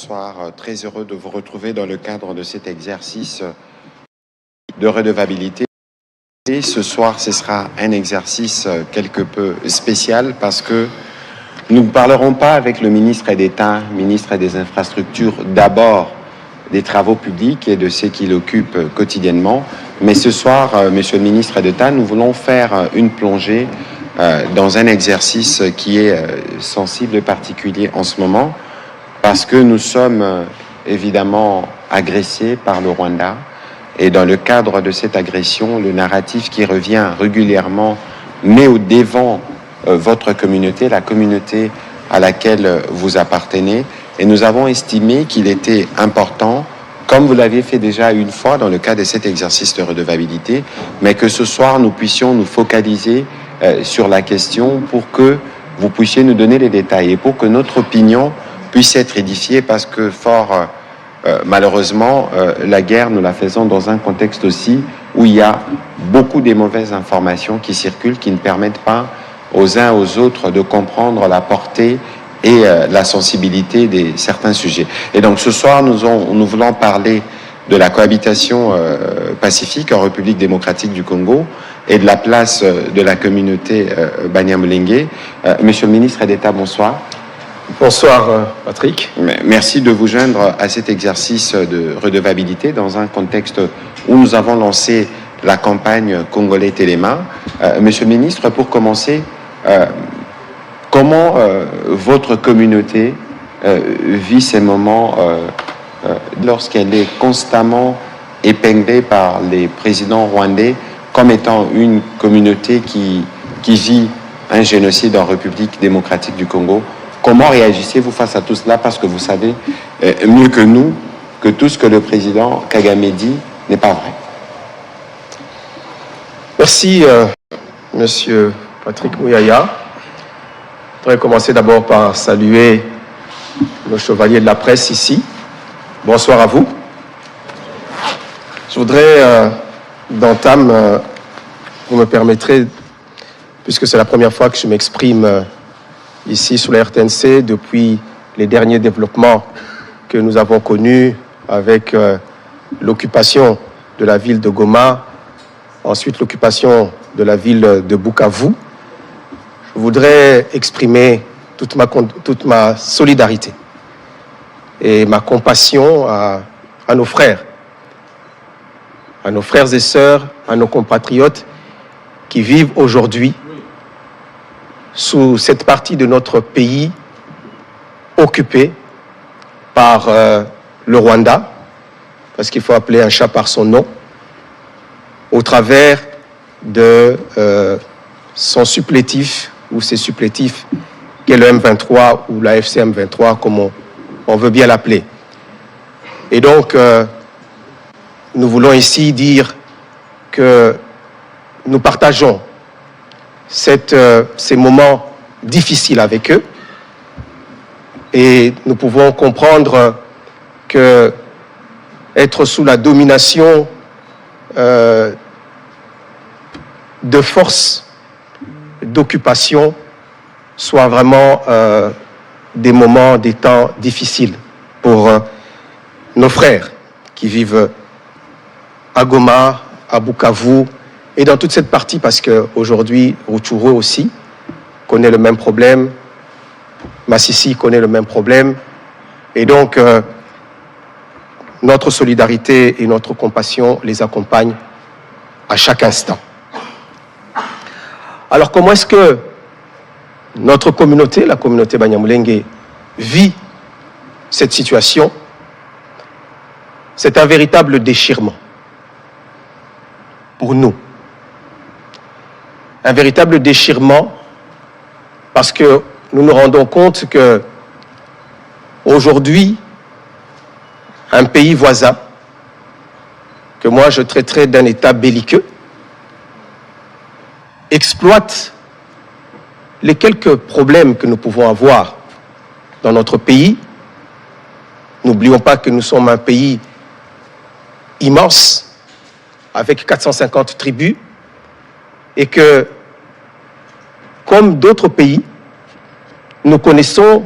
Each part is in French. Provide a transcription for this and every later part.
bonsoir. Très heureux de vous retrouver dans le cadre de cet exercice de redevabilité. Et ce soir, ce sera un exercice quelque peu spécial parce que nous ne parlerons pas avec le ministre d'État, ministre des Infrastructures, d'abord des travaux publics et de ce qu'il occupe quotidiennement. Mais ce soir, Monsieur le ministre d'État, nous voulons faire une plongée dans un exercice qui est sensible et particulier en ce moment, parce que nous sommes évidemment agressés par le Rwanda. Et dans le cadre de cette agression, le narratif qui revient régulièrement met au devant votre communauté, la communauté à laquelle vous appartenez. Et nous avons estimé qu'il était important, comme vous l'aviez fait déjà une fois dans le cadre de cet exercice de redevabilité, mais que ce soir nous puissions nous focaliser sur la question pour que vous puissiez nous donner les détails et pour que notre opinion puisse être édifiée, parce que malheureusement, la guerre, nous la faisons dans un contexte aussi où il y a beaucoup de mauvaises informations qui circulent, qui ne permettent pas aux uns aux autres de comprendre la portée et la sensibilité de certains sujets. Et donc ce soir, nous voulons parler de la cohabitation pacifique en République démocratique du Congo et de la place de la communauté Banyamulenge. Monsieur le ministre d'État, bonsoir. Bonsoir Patrick. Merci de vous joindre à cet exercice de redevabilité dans un contexte où nous avons lancé la campagne Congolais Téléma. Monsieur le ministre, pour commencer, comment votre communauté vit ces moments lorsqu'elle est constamment épinglée par les présidents rwandais comme étant une communauté qui vit un génocide en République démocratique du Congo? Comment réagissez-vous face à tout cela? Parce que vous savez mieux que nous que tout ce que le président Kagame dit n'est pas vrai. Merci, Monsieur Patrick Mouyaya. Je voudrais commencer d'abord par saluer nos chevaliers de la presse ici. Bonsoir à vous. Je voudrais, d'entame, vous me permettrez, puisque c'est la première fois que je m'exprime ici sur la RTNC depuis les derniers développements que nous avons connus avec l'occupation de la ville de Goma, ensuite l'occupation de la ville de Bukavu. Je voudrais exprimer toute ma solidarité et ma compassion à nos frères et sœurs, à nos compatriotes qui vivent aujourd'hui sous cette partie de notre pays occupée par le Rwanda, parce qu'il faut appeler un chat par son nom, au travers de son supplétif ou ses supplétifs qu'est le M23 ou la FCM 23, comme on veut bien l'appeler. Et donc, nous voulons ici dire que nous partageons ces moments difficiles avec eux, et nous pouvons comprendre que être sous la domination de forces d'occupation soit vraiment des moments, des temps difficiles pour nos frères qui vivent à Goma, à Bukavu et dans toute cette partie, parce qu'aujourd'hui, Rutshuru aussi connaît le même problème, Masisi connaît le même problème, et donc notre solidarité et notre compassion les accompagnent à chaque instant. Alors comment est-ce que notre communauté, la communauté Banyamulenge, vit cette situation? C'est un véritable déchirement pour nous. Un véritable déchirement parce que nous nous rendons compte que aujourd'hui, un pays voisin, que moi je traiterais d'un État belliqueux, exploite les quelques problèmes que nous pouvons avoir dans notre pays. N'oublions pas que nous sommes un pays immense, avec 450 tribus, et que, comme d'autres pays, nous connaissons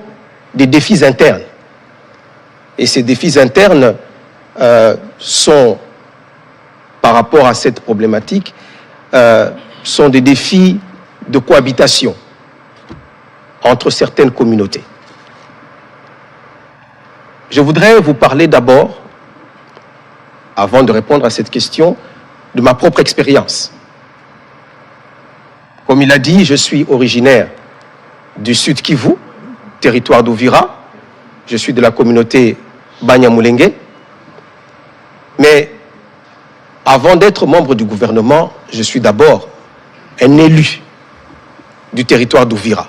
des défis internes. et ces défis internes sont, par rapport à cette problématique, sont des défis de cohabitation entre certaines communautés. Je voudrais vous parler d'abord, avant de répondre à cette question, de ma propre expérience. Comme il a dit, je suis originaire du Sud Kivu, territoire d'Uvira. Je suis de la communauté Banyamulenge. Mais avant d'être membre du gouvernement, je suis d'abord un élu du territoire d'Uvira.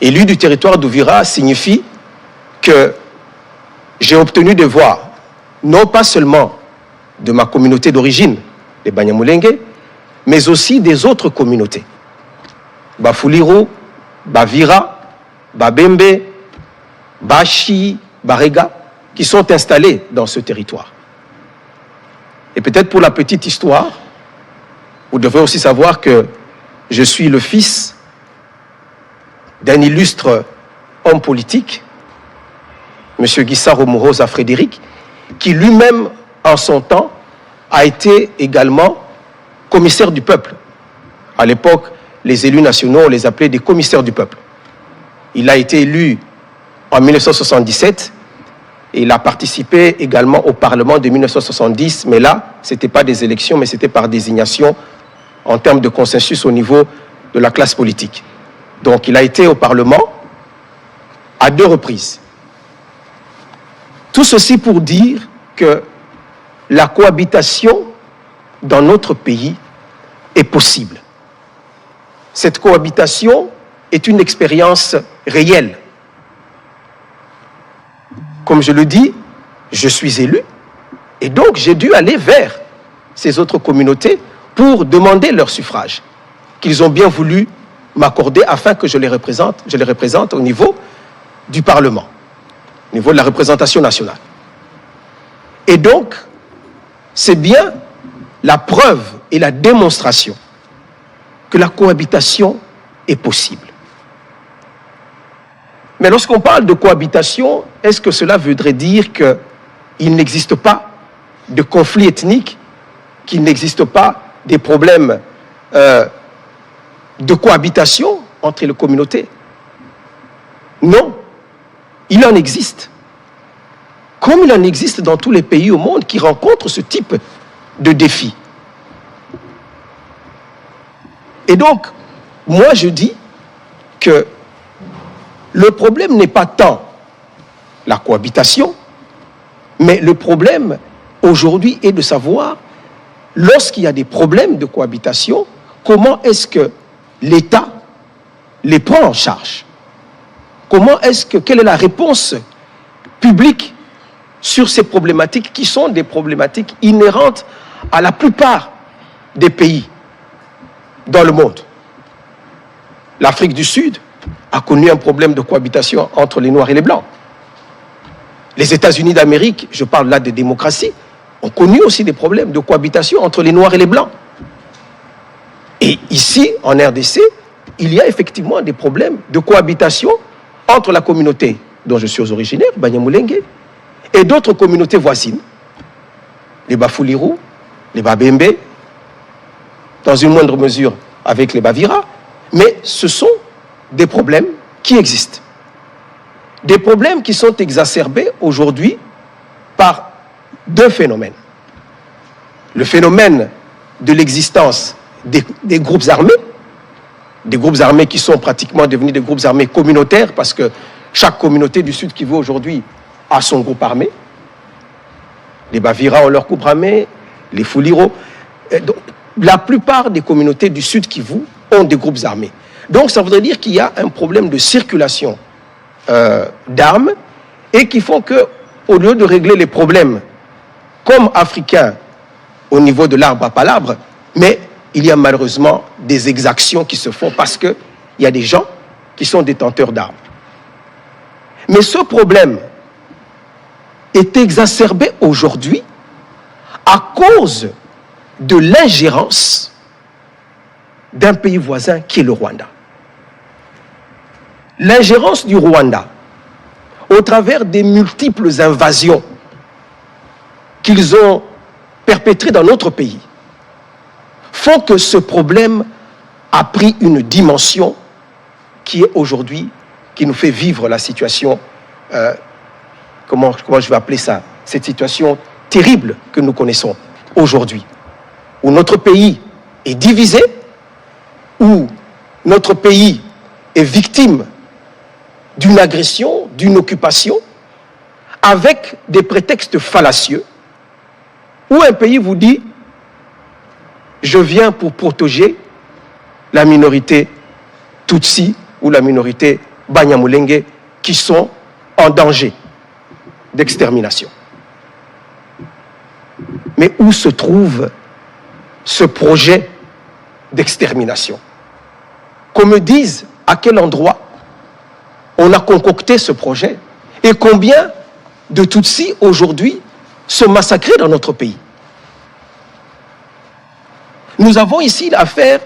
Élu du territoire d'Uvira signifie que j'ai obtenu des voix, non pas seulement de ma communauté d'origine, les Banyamulenge, mais aussi des autres communautés. Bafuliru, Bavira, Babembe, Bashi, Barega, qui sont installés dans ce territoire. Et peut-être pour la petite histoire, vous devez aussi savoir que je suis le fils d'un illustre homme politique, M. Gisaro Mourosa Frédéric, qui lui-même, en son temps, a été également commissaire du peuple. À l'époque, les élus nationaux, on les appelait des commissaires du peuple. Il a été élu en 1977 et il a participé également au Parlement de 1970, mais là, ce n'était pas des élections, mais c'était par désignation en termes de consensus au niveau de la classe politique. Donc, il a été au Parlement à 2 reprises. Tout ceci pour dire que la cohabitation dans notre pays est possible. Cette cohabitation est une expérience réelle. Comme je le dis, je suis élu et donc j'ai dû aller vers ces autres communautés pour demander leur suffrage, qu'ils ont bien voulu m'accorder afin que je les représente au niveau du Parlement, au niveau de la représentation nationale. Et donc, c'est bien la preuve et la démonstration que la cohabitation est possible. Mais lorsqu'on parle de cohabitation, est-ce que cela voudrait dire qu'il n'existe pas de conflits ethniques, qu'il n'existe pas des problèmes de cohabitation entre les communautés? Non, il en existe. Comme il en existe dans tous les pays au monde qui rencontrent ce type de défis. Et donc, moi je dis que le problème n'est pas tant la cohabitation, mais le problème aujourd'hui est de savoir, lorsqu'il y a des problèmes de cohabitation, comment est-ce que l'État les prend en charge? Quelle est la réponse publique sur ces problématiques qui sont des problématiques inhérentes à la plupart des pays dans le monde? L'Afrique du Sud a connu un problème de cohabitation entre les Noirs et les Blancs. Les États-Unis d'Amérique, je parle là de démocratie, ont connu aussi des problèmes de cohabitation entre les Noirs et les Blancs. Et ici, en RDC, il y a effectivement des problèmes de cohabitation entre la communauté dont je suis originaire, Banyamulenge, et d'autres communautés voisines, les Bafuliru, les Babembe, dans une moindre mesure avec les Bavira, mais ce sont des problèmes qui existent. Des problèmes qui sont exacerbés aujourd'hui par 2 phénomènes. Le phénomène de l'existence des groupes armés qui sont pratiquement devenus des groupes armés communautaires parce que chaque communauté du Sud Kivu aujourd'hui a son groupe armé. Les Bavira ont leur groupe armé, les Fuliro. La plupart des communautés du Sud Kivu ont des groupes armés. Donc ça voudrait dire qu'il y a un problème de circulation d'armes et qui font qu'au lieu de régler les problèmes comme africains au niveau de l'arbre à palabre, mais il y a malheureusement des exactions qui se font parce qu'il y a des gens qui sont détenteurs d'armes. Mais ce problème est exacerbé aujourd'hui à cause de l'ingérence d'un pays voisin qui est le Rwanda. L'ingérence du Rwanda au travers des multiples invasions qu'ils ont perpétrées dans notre pays, font que ce problème a pris une dimension qui est aujourd'hui, qui nous fait vivre la situation, comment je vais appeler ça, cette situation terrible que nous connaissons aujourd'hui, où notre pays est divisé, où notre pays est victime d'une agression, d'une occupation, avec des prétextes fallacieux, où un pays vous dit « je viens pour protéger la minorité Tutsi ou la minorité Banyamulenge qui sont en danger d'extermination ». Mais où se trouve ce projet d'extermination? Qu'on me dise à quel endroit on a concocté ce projet et combien de Tutsis aujourd'hui se massacrent dans notre pays. Nous avons ici affaire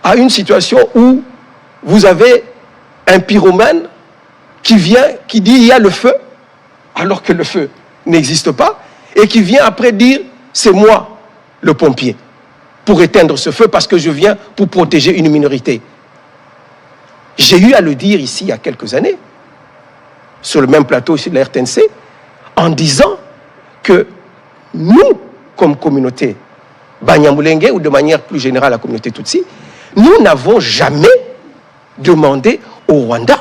à une situation où vous avez un pyromane qui vient, qui dit il y a le feu, alors que le feu n'existe pas, et qui vient après dire c'est moi le pompier pour éteindre ce feu parce que je viens pour protéger une minorité. J'ai eu à le dire ici il y a quelques années, sur le même plateau ici de la RTNC, en disant que nous, comme communauté Banyamulenge, ou de manière plus générale la communauté Tutsi, nous n'avons jamais demandé au Rwanda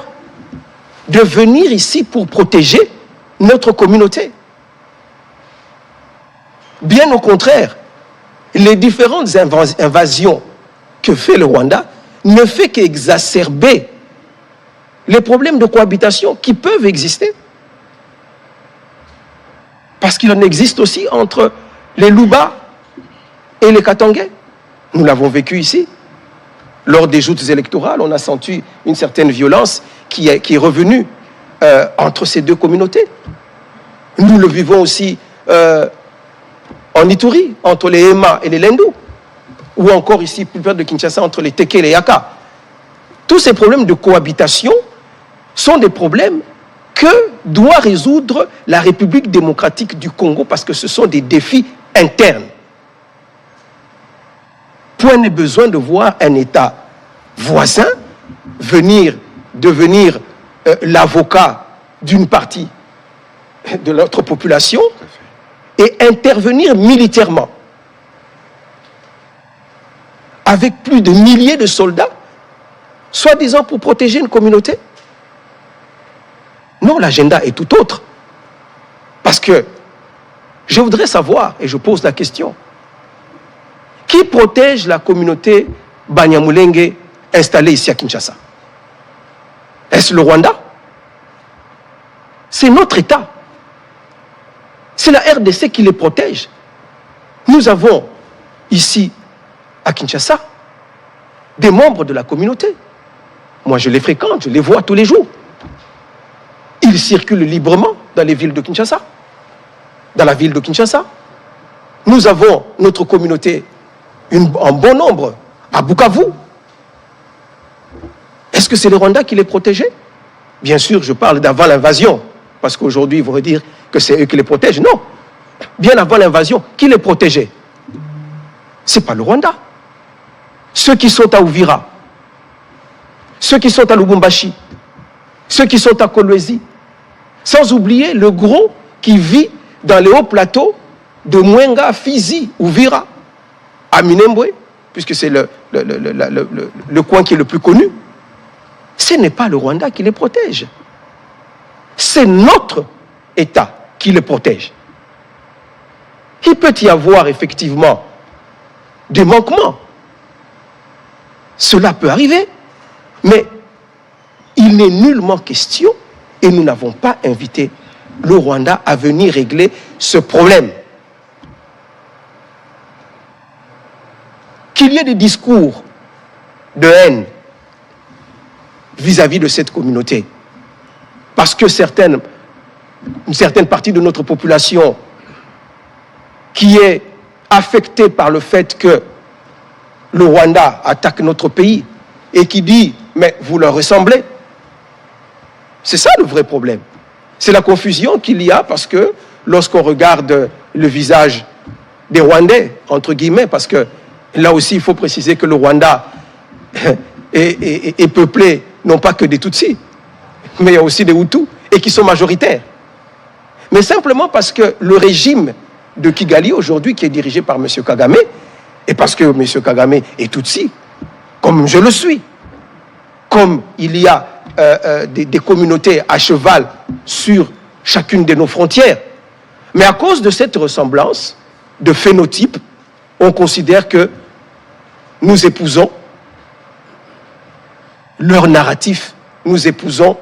de venir ici pour protéger notre communauté. Bien au contraire, les différentes invasions que fait le Rwanda ne fait qu'exacerber les problèmes de cohabitation qui peuvent exister. Parce qu'il en existe aussi entre les Luba et les Katangais. Nous l'avons vécu ici. Lors des joutes électorales, on a senti une certaine violence qui est revenue entre ces deux communautés. Nous le vivons aussi en Ituri, entre les Hema et les Lendu, ou encore ici, plus près de Kinshasa, entre les Teke et les Yaka. Tous ces problèmes de cohabitation sont des problèmes que doit résoudre la République démocratique du Congo parce que ce sont des défis internes. Point n'est besoin de voir un État voisin devenir l'avocat d'une partie de notre population et intervenir militairement avec plus de milliers de soldats, soi-disant pour protéger une communauté. Non, l'agenda est tout autre. Parce que je voudrais savoir, et je pose la question, qui protège la communauté Banyamulenge installée ici à Kinshasa? Est-ce le Rwanda? C'est notre État. C'est la RDC qui les protège. Nous avons ici, à Kinshasa, des membres de la communauté. Moi, je les fréquente, je les vois tous les jours. Ils circulent librement dans les villes de Kinshasa, dans la ville de Kinshasa. Nous avons notre communauté en bon nombre à Bukavu. Est-ce que c'est le Rwanda qui les protégeait? Bien sûr, je parle d'avant l'invasion, parce qu'aujourd'hui, ils vont dire que c'est eux qui les protègent. Non, bien avant l'invasion, qui les protégeait? Ce n'est pas le Rwanda. Ceux qui sont à Uvira, ceux qui sont à Lubumbashi, ceux qui sont à Kolwezi, sans oublier le gros qui vit dans les hauts plateaux de Mwenga, Fizi, Uvira, à Minembwe, puisque c'est le coin qui est le plus connu. Ce n'est pas le Rwanda qui les protège. C'est notre État qui les protège. Il peut y avoir effectivement des manquements. Cela peut arriver, mais il n'est nullement question, et nous n'avons pas invité le Rwanda à venir régler ce problème. Qu'il y ait des discours de haine vis-à-vis de cette communauté, parce que une certaine partie de notre population qui est affectée par le fait que le Rwanda attaque notre pays et qui dit « mais vous leur ressemblez ». C'est ça le vrai problème. C'est la confusion qu'il y a parce que lorsqu'on regarde le visage des Rwandais, entre guillemets, parce que là aussi, il faut préciser que le Rwanda est peuplé non pas que des Tutsis, mais il y a aussi des Hutus, et qui sont majoritaires. Mais simplement parce que le régime de Kigali, aujourd'hui, qui est dirigé par M. Kagame, et parce que M. Kagame est Tutsi, comme je le suis, comme il y a des communautés à cheval sur chacune de nos frontières. Mais à cause de cette ressemblance de phénotype, on considère que nous épousons leur narratif, nous épousons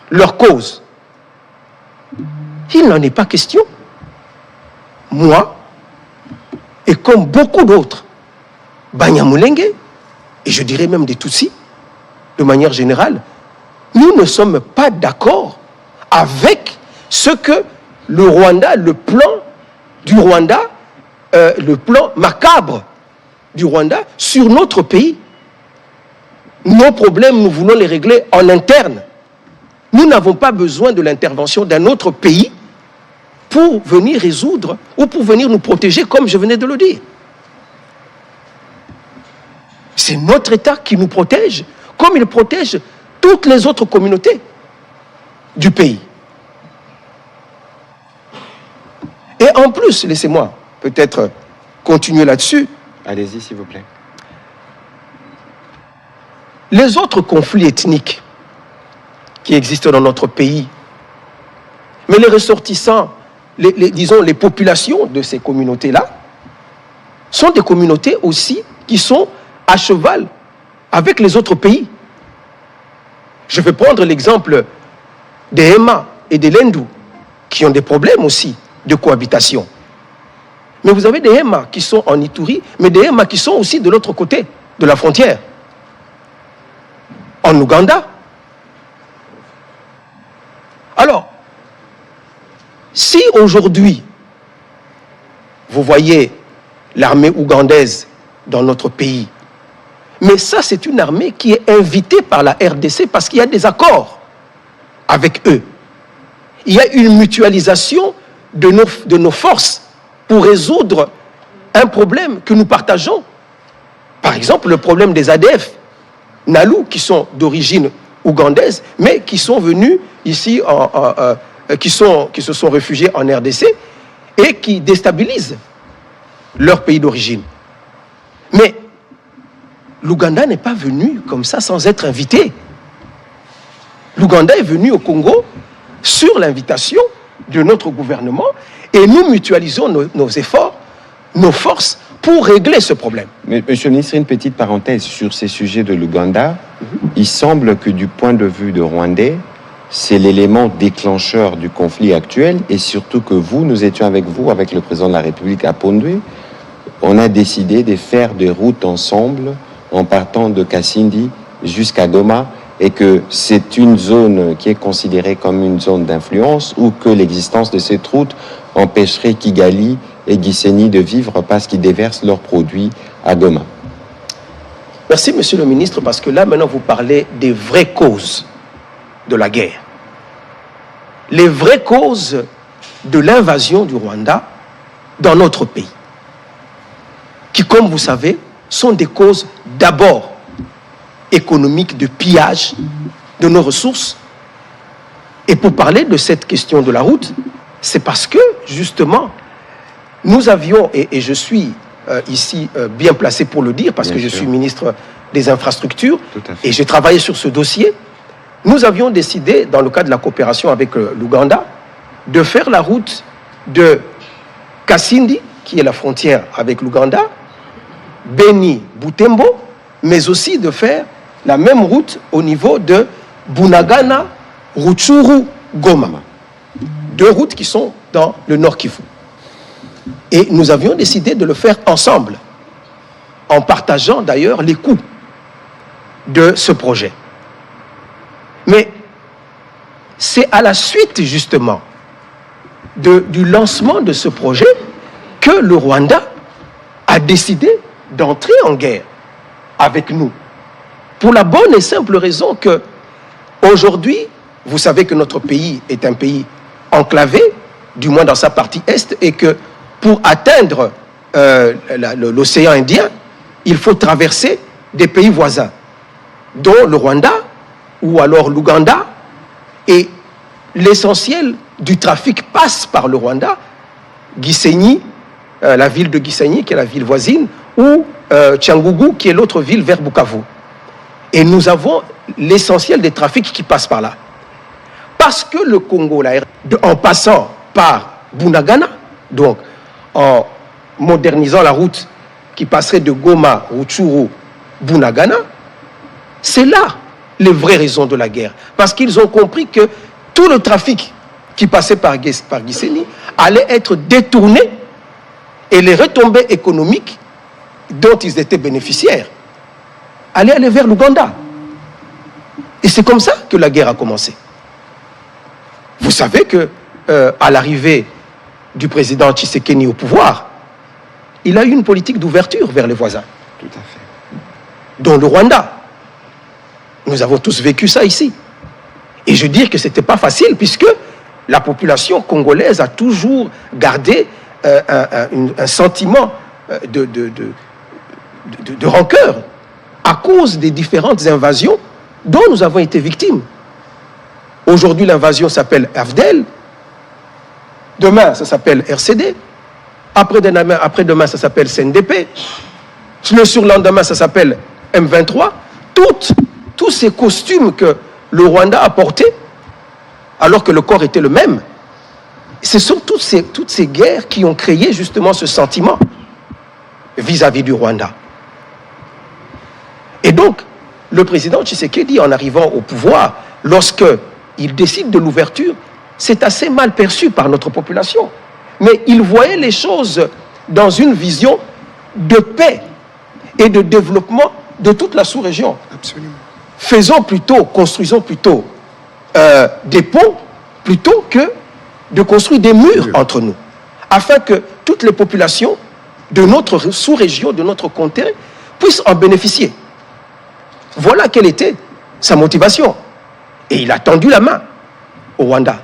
leur cause. Il n'en est pas question. Moi, et comme beaucoup d'autres, Banyamulenge, et je dirais même des Tutsis, de manière générale, nous ne sommes pas d'accord avec ce que le Rwanda, le plan du Rwanda, le plan macabre du Rwanda sur notre pays. Nos problèmes, nous voulons les régler en interne. Nous n'avons pas besoin de l'intervention d'un autre pays pour venir résoudre ou pour venir nous protéger, comme je venais de le dire. C'est notre État qui nous protège, comme il protège toutes les autres communautés du pays. Et en plus, laissez-moi peut-être continuer là-dessus. Allez-y, s'il vous plaît. Les autres conflits ethniques qui existent dans notre pays, mais les ressortissants, disons les populations de ces communautés-là, sont des communautés aussi qui sont à cheval avec les autres pays. Je vais prendre l'exemple des Hema et des Lendu, qui ont des problèmes aussi de cohabitation. Mais vous avez des Hema qui sont en Ituri, mais des Hema qui sont aussi de l'autre côté de la frontière, en Ouganda. Alors, si aujourd'hui, vous voyez l'armée ougandaise dans notre pays, mais ça, c'est une armée qui est invitée par la RDC parce qu'il y a des accords avec eux. Il y a une mutualisation de nos forces pour résoudre un problème que nous partageons. Par exemple, le problème des ADF, Nalu, qui sont d'origine ougandaise, mais qui sont venus ici, qui se sont réfugiés en RDC et qui déstabilisent leur pays d'origine. Mais l'Ouganda n'est pas venu comme ça sans être invité. L'Ouganda est venu au Congo sur l'invitation de notre gouvernement et nous mutualisons nos efforts, nos forces pour régler ce problème. Mais, Monsieur le ministre, une petite parenthèse sur ces sujets de l'Ouganda. Il semble que du point de vue de Rwandais, c'est l'élément déclencheur du conflit actuel et surtout que nous étions avec vous, avec le président de la République à Pondwe. On a décidé de faire des routes ensemble en partant de Kasindi jusqu'à Goma et que c'est une zone qui est considérée comme une zone d'influence ou que l'existence de cette route empêcherait Kigali et Gisenyi de vivre parce qu'ils déversent leurs produits à Goma. Merci, Monsieur le ministre, parce que là, maintenant, vous parlez des vraies causes de la guerre. Les vraies causes de l'invasion du Rwanda dans notre pays, qui, comme vous savez, sont des causes d'abord économiques, de pillage de nos ressources. Et pour parler de cette question de la route, c'est parce que, justement, nous avions, et je suis ici bien placé pour le dire, parce que je suis ministre des Infrastructures, et j'ai travaillé sur ce dossier, nous avions décidé, dans le cadre de la coopération avec l'Ouganda, de faire la route de Kasindi, qui est la frontière avec l'Ouganda, Beni-Butembo, mais aussi de faire la même route au niveau de Bunagana, Rutshuru, Goma. Deux routes qui sont dans le Nord Kivu. Et nous avions décidé de le faire ensemble, en partageant d'ailleurs les coûts de ce projet. Mais c'est à la suite justement du lancement de ce projet que le Rwanda a décidé d'entrer en guerre avec nous. Pour la bonne et simple raison que aujourd'hui, vous savez que notre pays est un pays enclavé, du moins dans sa partie est, et que pour atteindre l'océan Indien, il faut traverser des pays voisins, dont le Rwanda ou alors l'Ouganda, et l'essentiel du trafic passe par le Rwanda, Gisenyi, la ville de Gisenyi, qui est la ville voisine, ou Cyangugu, qui est l'autre ville vers Bukavu. Et nous avons l'essentiel des trafics qui passent par là. Parce que le Congo, en passant par Bunagana, donc en modernisant la route qui passerait de Goma, Rutshuru, Bunagana, c'est là les vraies raisons de la guerre. Parce qu'ils ont compris que tout le trafic qui passait par Gisenyi allait être détourné et les retombées économiques dont ils étaient bénéficiaires allaient aller vers l'Ouganda. Et c'est comme ça que la guerre a commencé. Vous savez que à l'arrivée du président Tshisekedi au pouvoir, il a eu une politique d'ouverture vers les voisins. Tout à fait. Dont le Rwanda. Nous avons tous vécu ça ici. Et je dis que ce n'était pas facile puisque la population congolaise a toujours gardé un sentiment de rancœur à cause des différentes invasions dont nous avons été victimes. Aujourd'hui, l'invasion s'appelle AFDEL. Demain, ça s'appelle RCD. Après-demain, ça s'appelle CNDP. Le surlendemain, ça s'appelle M23. Tous ces costumes que le Rwanda a portés, alors que le corps était le même, ce sont toutes ces guerres qui ont créé justement ce sentiment vis-à-vis du Rwanda. Et donc, le président Tshisekedi, en arrivant au pouvoir, lorsqu'il décide de l'ouverture, c'est assez mal perçu par notre population. Mais il voyait les choses dans une vision de paix et de développement de toute la sous-région. Absolument. Construisons plutôt des ponts plutôt que de construire des murs entre nous, afin que toutes les populations de notre sous-région, de notre comté, puissent en bénéficier. Voilà quelle était sa motivation. Et il a tendu la main au Rwanda.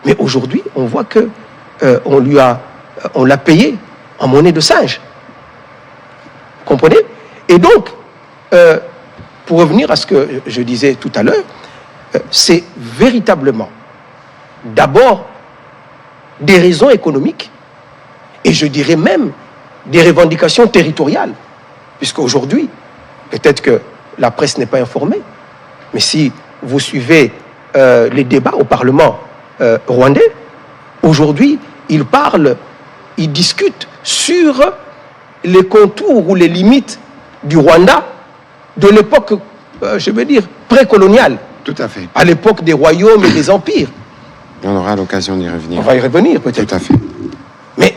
Mais aujourd'hui, on voit que on l'a payé en monnaie de singe. Vous comprenez? Et donc, pour revenir à ce que je disais tout à l'heure, c'est véritablement d'abord des raisons économiques et je dirais même des revendications territoriales. Puisqu'aujourd'hui, peut-être que la presse n'est pas informée, mais si vous suivez les débats au Parlement rwandais, aujourd'hui, ils discutent sur les contours ou les limites du Rwanda de l'époque, je veux dire, précoloniale. Tout à fait. À l'époque des royaumes et des empires. On aura l'occasion d'y revenir. On va y revenir peut-être. Tout à fait. Mais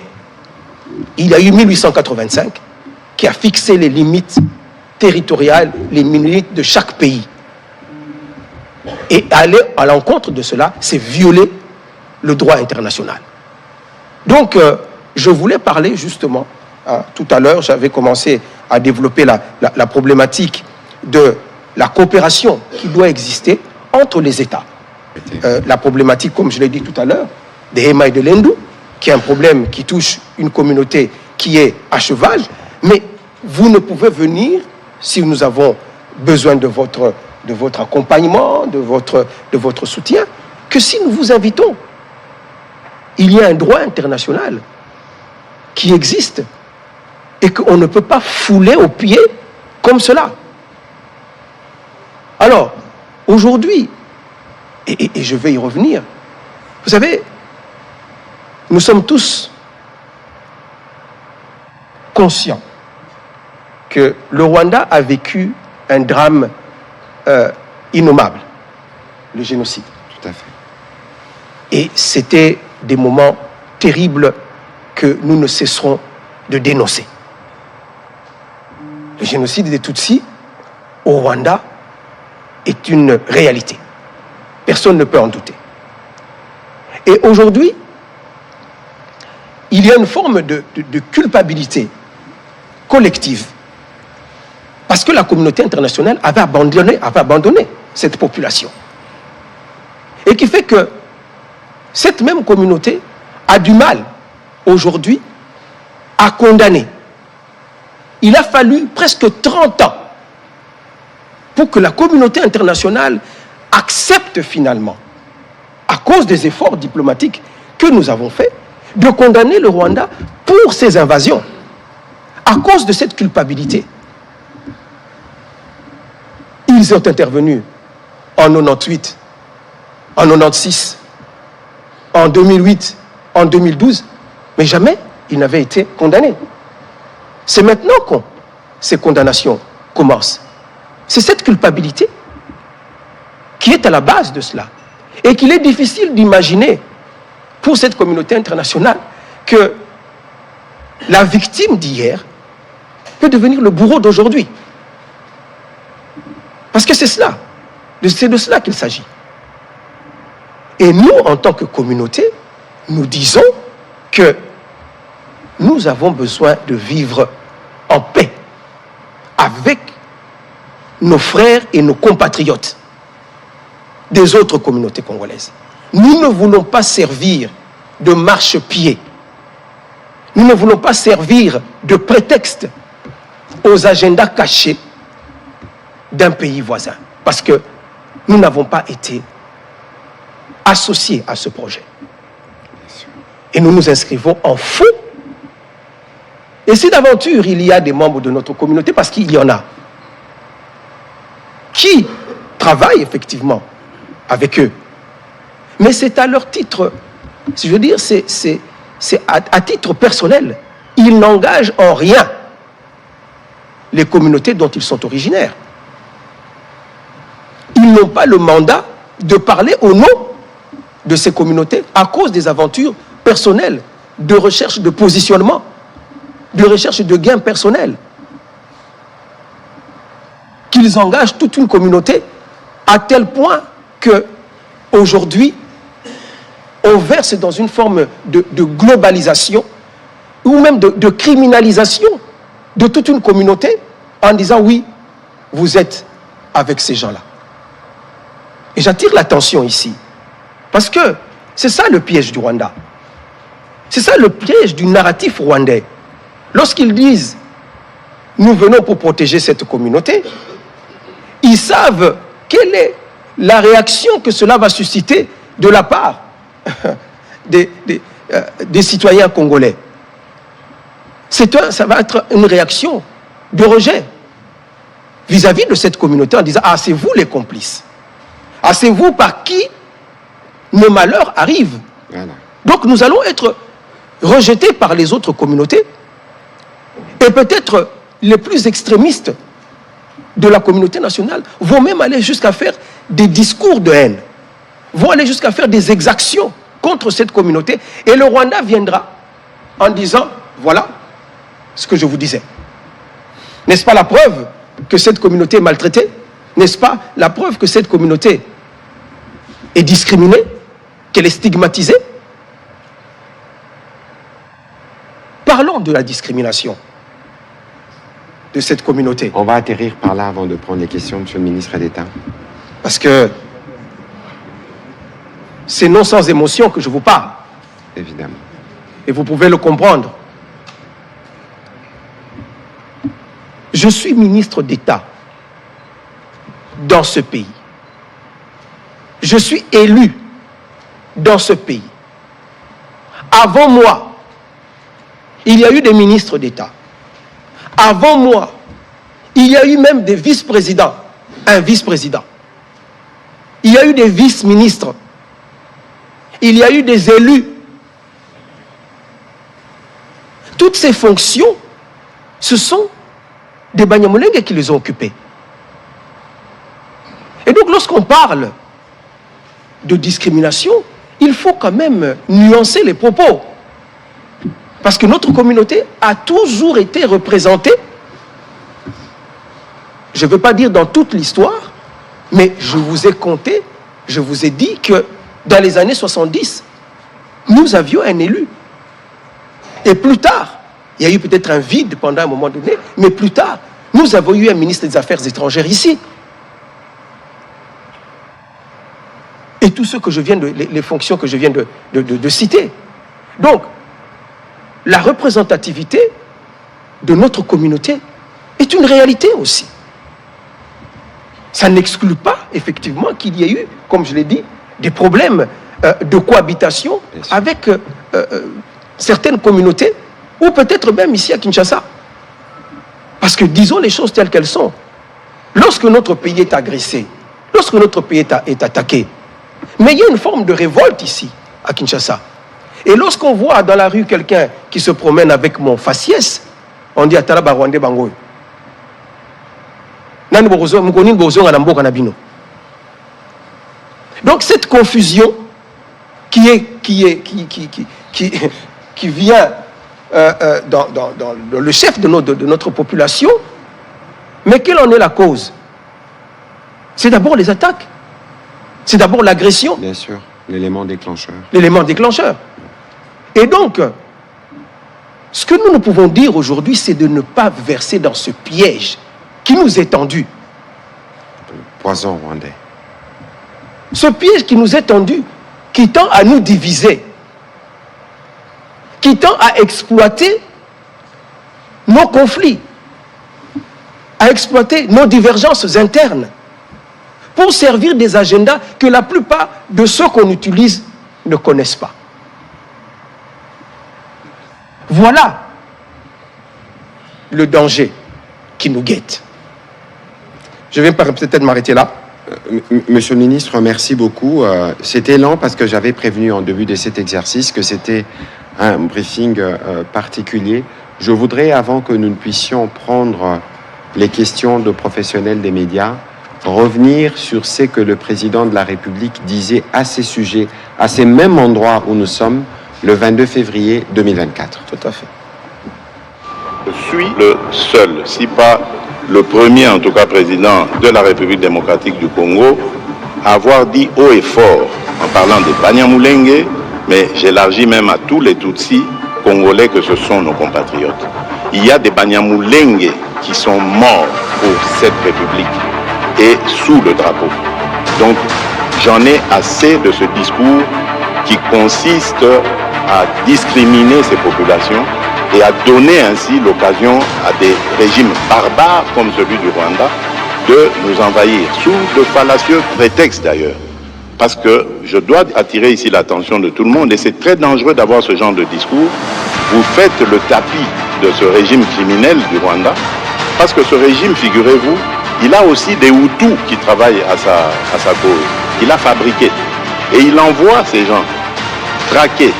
il y a eu 1885 qui a fixé les limites territoriales, les limites de chaque pays. Et aller à l'encontre de cela, c'est violer le droit international. Donc, je voulais parler justement, tout à l'heure, j'avais commencé à développer la problématique de la coopération qui doit exister entre les États. La problématique, comme je l'ai dit tout à l'heure, des Hema et de Lendu, qui est un problème qui touche une communauté qui est à cheval, mais vous ne pouvez venir, si nous avons besoin de votre accompagnement, de votre soutien, que si nous vous invitons. Il y a un droit international qui existe et qu'on ne peut pas fouler aux pieds comme cela. Alors, aujourd'hui, et je vais y revenir, vous savez, nous sommes tous conscients que le Rwanda a vécu un drame innommable, le génocide. Tout à fait. Et c'était des moments terribles que nous ne cesserons de dénoncer. Le génocide des Tutsis au Rwanda est une réalité. Personne ne peut en douter. Et aujourd'hui, il y a une forme de culpabilité collective parce que la communauté internationale avait abandonné cette population. Et qui fait que cette même communauté a du mal aujourd'hui à condamner. Il a fallu presque 30 ans pour que la communauté internationale accepte finalement, à cause des efforts diplomatiques que nous avons faits, de condamner le Rwanda pour ses invasions, à cause de cette culpabilité. Ils ont intervenu en 98, en 96, en 2008, en 2012, mais jamais ils n'avaient été condamnés. C'est maintenant que ces condamnations commencent. C'est cette culpabilité qui est à la base de cela. Et qu'il est difficile d'imaginer pour cette communauté internationale que la victime d'hier peut devenir le bourreau d'aujourd'hui. Parce que c'est cela. C'est de cela qu'il s'agit. Et nous, en tant que communauté, nous disons que nous avons besoin de vivre en paix avec nos frères et nos compatriotes des autres communautés congolaises. Nous ne voulons pas servir de marchepied. Nous ne voulons pas servir de prétexte aux agendas cachés d'un pays voisin. Parce que nous n'avons pas été associés à ce projet. Et nous nous inscrivons en faux. Et si d'aventure il y a des membres de notre communauté, parce qu'il y en a, qui travaillent effectivement avec eux, mais c'est à leur titre, si je veux dire, c'est à titre personnel. Ils n'engagent en rien les communautés dont ils sont originaires. Ils n'ont pas le mandat de parler au nom de ces communautés à cause des aventures personnelles, de recherche de positionnement, de recherche de gains personnels. Qu'ils engagent toute une communauté à tel point que aujourd'hui on verse dans une forme de globalisation ou même de criminalisation de toute une communauté en disant oui, vous êtes avec ces gens-là. Et j'attire l'attention ici parce que c'est ça le piège du Rwanda. C'est ça le piège du narratif rwandais. Lorsqu'ils disent nous venons pour protéger cette communauté, ils savent quelle est la réaction que cela va susciter de la part des citoyens congolais. Ça va être une réaction de rejet vis-à-vis de cette communauté en disant « Ah, c'est vous les complices. Ah, c'est vous par qui nos malheurs arrivent. » Donc nous allons être rejetés par les autres communautés et peut-être les plus extrémistes de la communauté nationale vont même aller jusqu'à faire des discours de haine, vont aller jusqu'à faire des exactions contre cette communauté. Et le Rwanda viendra en disant, voilà ce que je vous disais. N'est-ce pas la preuve que cette communauté est maltraitée? N'est-ce pas la preuve que cette communauté est discriminée, qu'elle est stigmatisée? Parlons de la discrimination de cette communauté. On va atterrir par là avant de prendre les questions, Monsieur le ministre d'État. Parce que c'est non sans émotion que je vous parle. Évidemment. Et vous pouvez le comprendre. Je suis ministre d'État dans ce pays. Je suis élu dans ce pays. Avant moi, il y a eu des ministres d'État. Avant moi, il y a eu même des vice-présidents, un vice-président. Il y a eu des vice-ministres. Il y a eu des élus. Toutes ces fonctions, ce sont des Banyamulenge qui les ont occupées. Et donc, lorsqu'on parle de discrimination, il faut quand même nuancer les propos. Parce que notre communauté a toujours été représentée, je ne veux pas dire dans toute l'histoire, mais je vous ai compté, je vous ai dit que dans les années 70, nous avions un élu. Et plus tard, il y a eu peut-être un vide pendant un moment donné, mais plus tard, nous avons eu un ministre des Affaires étrangères ici. et tous ceux que je viens les fonctions que je viens de citer. Donc, la représentativité de notre communauté est une réalité aussi. Ça n'exclut pas, effectivement, qu'il y ait eu, comme je l'ai dit, des problèmes de cohabitation avec certaines communautés, ou peut-être même ici à Kinshasa. Parce que disons les choses telles qu'elles sont. Lorsque notre pays est agressé, lorsque notre pays est attaqué, mais il y a une forme de révolte ici, à Kinshasa. Et lorsqu'on voit dans la rue quelqu'un qui se promène avec mon faciès, on dit Atala Barwande Bangoy. Donc cette confusion qui vient dans le chef de notre population, mais quelle en est la cause? C'est d'abord les attaques, c'est d'abord l'agression. Bien sûr, l'élément déclencheur. L'élément déclencheur. Et donc, ce que nous pouvons dire aujourd'hui, c'est de ne pas verser dans ce piège qui nous est tendu. Poison rwandais. Ce piège qui nous est tendu, qui tend à nous diviser, qui tend à exploiter nos conflits, à exploiter nos divergences internes, pour servir des agendas que la plupart de ceux qu'on utilise ne connaissent pas. Voilà le danger qui nous guette. Je vais peut-être m'arrêter là. Monsieur le ministre, merci beaucoup. C'était lent parce que j'avais prévenu en début de cet exercice que c'était un briefing particulier. Je voudrais, avant que nous ne puissions prendre les questions de professionnels des médias, revenir sur ce que le président de la République disait à ces sujets, à ces mêmes endroits où nous sommes, le 22 février 2024. Tout à fait. Je suis le seul, si pas le premier en tout cas président de la République démocratique du Congo à avoir dit haut et fort, en parlant des Banyamulenge, mais j'élargis même à tous les Tutsis congolais que ce sont nos compatriotes. Il y a des Banyamulenge qui sont morts pour cette République et sous le drapeau. Donc j'en ai assez de ce discours qui consiste à discriminer ces populations et à donner ainsi l'occasion à des régimes barbares comme celui du Rwanda de nous envahir, sous de fallacieux prétextes d'ailleurs. Parce que je dois attirer ici l'attention de tout le monde, et c'est très dangereux d'avoir ce genre de discours. Vous faites le tapis de ce régime criminel du Rwanda, parce que ce régime, figurez-vous, il a aussi des Hutus qui travaillent à sa cause. Il a fabriqué. Et il envoie ces gens traquer,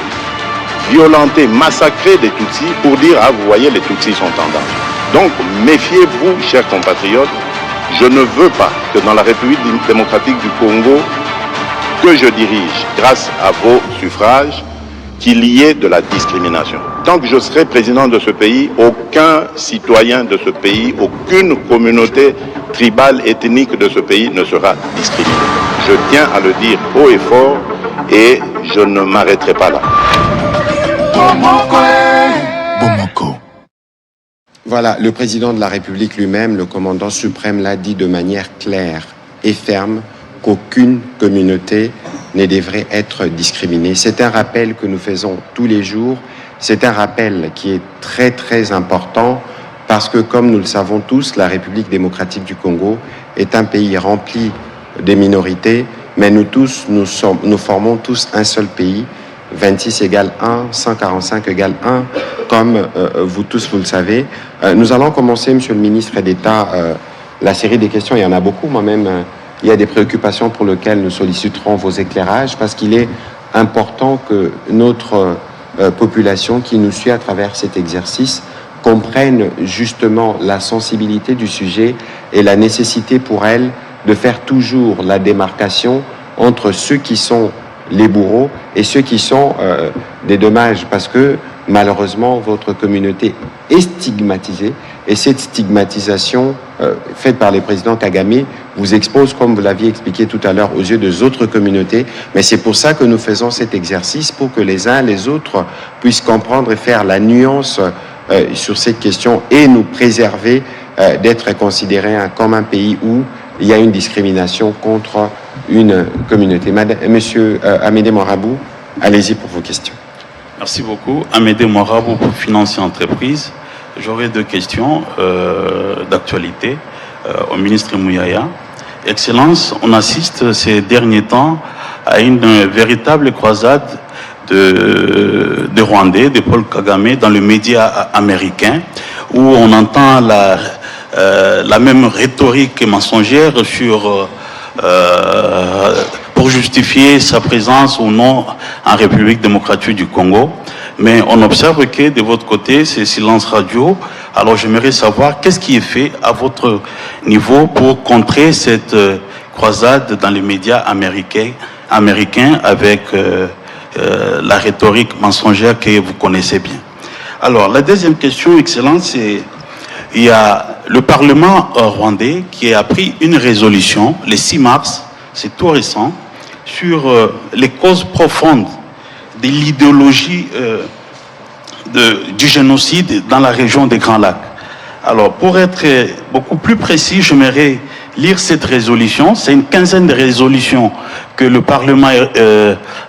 violenter, massacrer des Tutsis pour dire « Ah, vous voyez, les Tutsis sont en danger ». Donc, méfiez-vous, chers compatriotes, je ne veux pas que dans la République démocratique du Congo, que je dirige, grâce à vos suffrages, qu'il y ait de la discrimination. Tant que je serai président de ce pays, aucun citoyen de ce pays, aucune communauté tribale, ethnique de ce pays ne sera discriminé. Je tiens à le dire haut et fort et je ne m'arrêterai pas là. Voilà, le président de la République lui-même, le commandant suprême, l'a dit de manière claire et ferme qu'aucune communauté ne devrait être discriminée. C'est un rappel que nous faisons tous les jours. C'est un rappel qui est très très important parce que, comme nous le savons tous, la République démocratique du Congo est un pays rempli de minorités, mais nous formons tous un seul pays. 26 égale 1, 145 égale 1, comme vous tous vous le savez. Nous allons commencer, Monsieur le ministre d'État, la série des questions. Il y en a beaucoup, moi-même. Il y a des préoccupations pour lesquelles nous solliciterons vos éclairages, parce qu'il est important que notre population qui nous suit à travers cet exercice comprenne justement la sensibilité du sujet et la nécessité pour elle de faire toujours la démarcation entre ceux qui sont les bourreaux et ceux qui sont des dommages, parce que malheureusement votre communauté est stigmatisée, et cette stigmatisation faite par le président Kagame vous expose, comme vous l'aviez expliqué tout à l'heure, aux yeux des autres communautés. Mais c'est pour ça que nous faisons cet exercice, pour que les uns les autres puissent comprendre et faire la nuance sur cette question et nous préserver d'être considérés comme un pays où il y a une discrimination contre une communauté. Monsieur Amédée Morabou, allez-y pour vos questions. Merci beaucoup. Amédée Morabou pour Finance et Entreprises. J'aurais deux questions d'actualité au ministre Mouyaya. Excellence, on assiste ces derniers temps à une véritable croisade de Rwandais, de Paul Kagame dans le média américain, où on entend la même rhétorique mensongère pour justifier sa présence ou non en République démocratique du Congo. Mais on observe que de votre côté, c'est silence radio. Alors j'aimerais savoir qu'est-ce qui est fait à votre niveau pour contrer cette croisade dans les médias américains avec la rhétorique mensongère que vous connaissez bien. Alors la deuxième question, Excellence, c'est il y a le Parlement rwandais qui a pris une résolution le 6 mars, c'est tout récent, sur les causes profondes de l'idéologie du génocide dans la région des Grands Lacs. Alors, pour être beaucoup plus précis, j'aimerais lire cette résolution. C'est une quinzaine de résolutions que le Parlement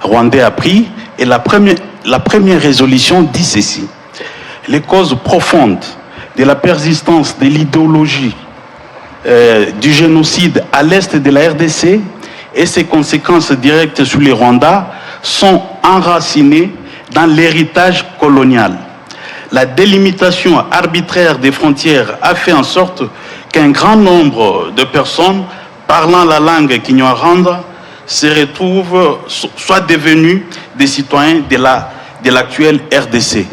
rwandais a pris. Et la première résolution dit ceci. Les causes profondes de la persistance de l'idéologie du génocide à l'est de la RDC et ses conséquences directes sur les Rwandais sont enracinées dans l'héritage colonial. La délimitation arbitraire des frontières a fait en sorte qu'un grand nombre de personnes parlant la langue kinyarwanda se retrouvent, soient devenus des citoyens de l'actuelle RDC.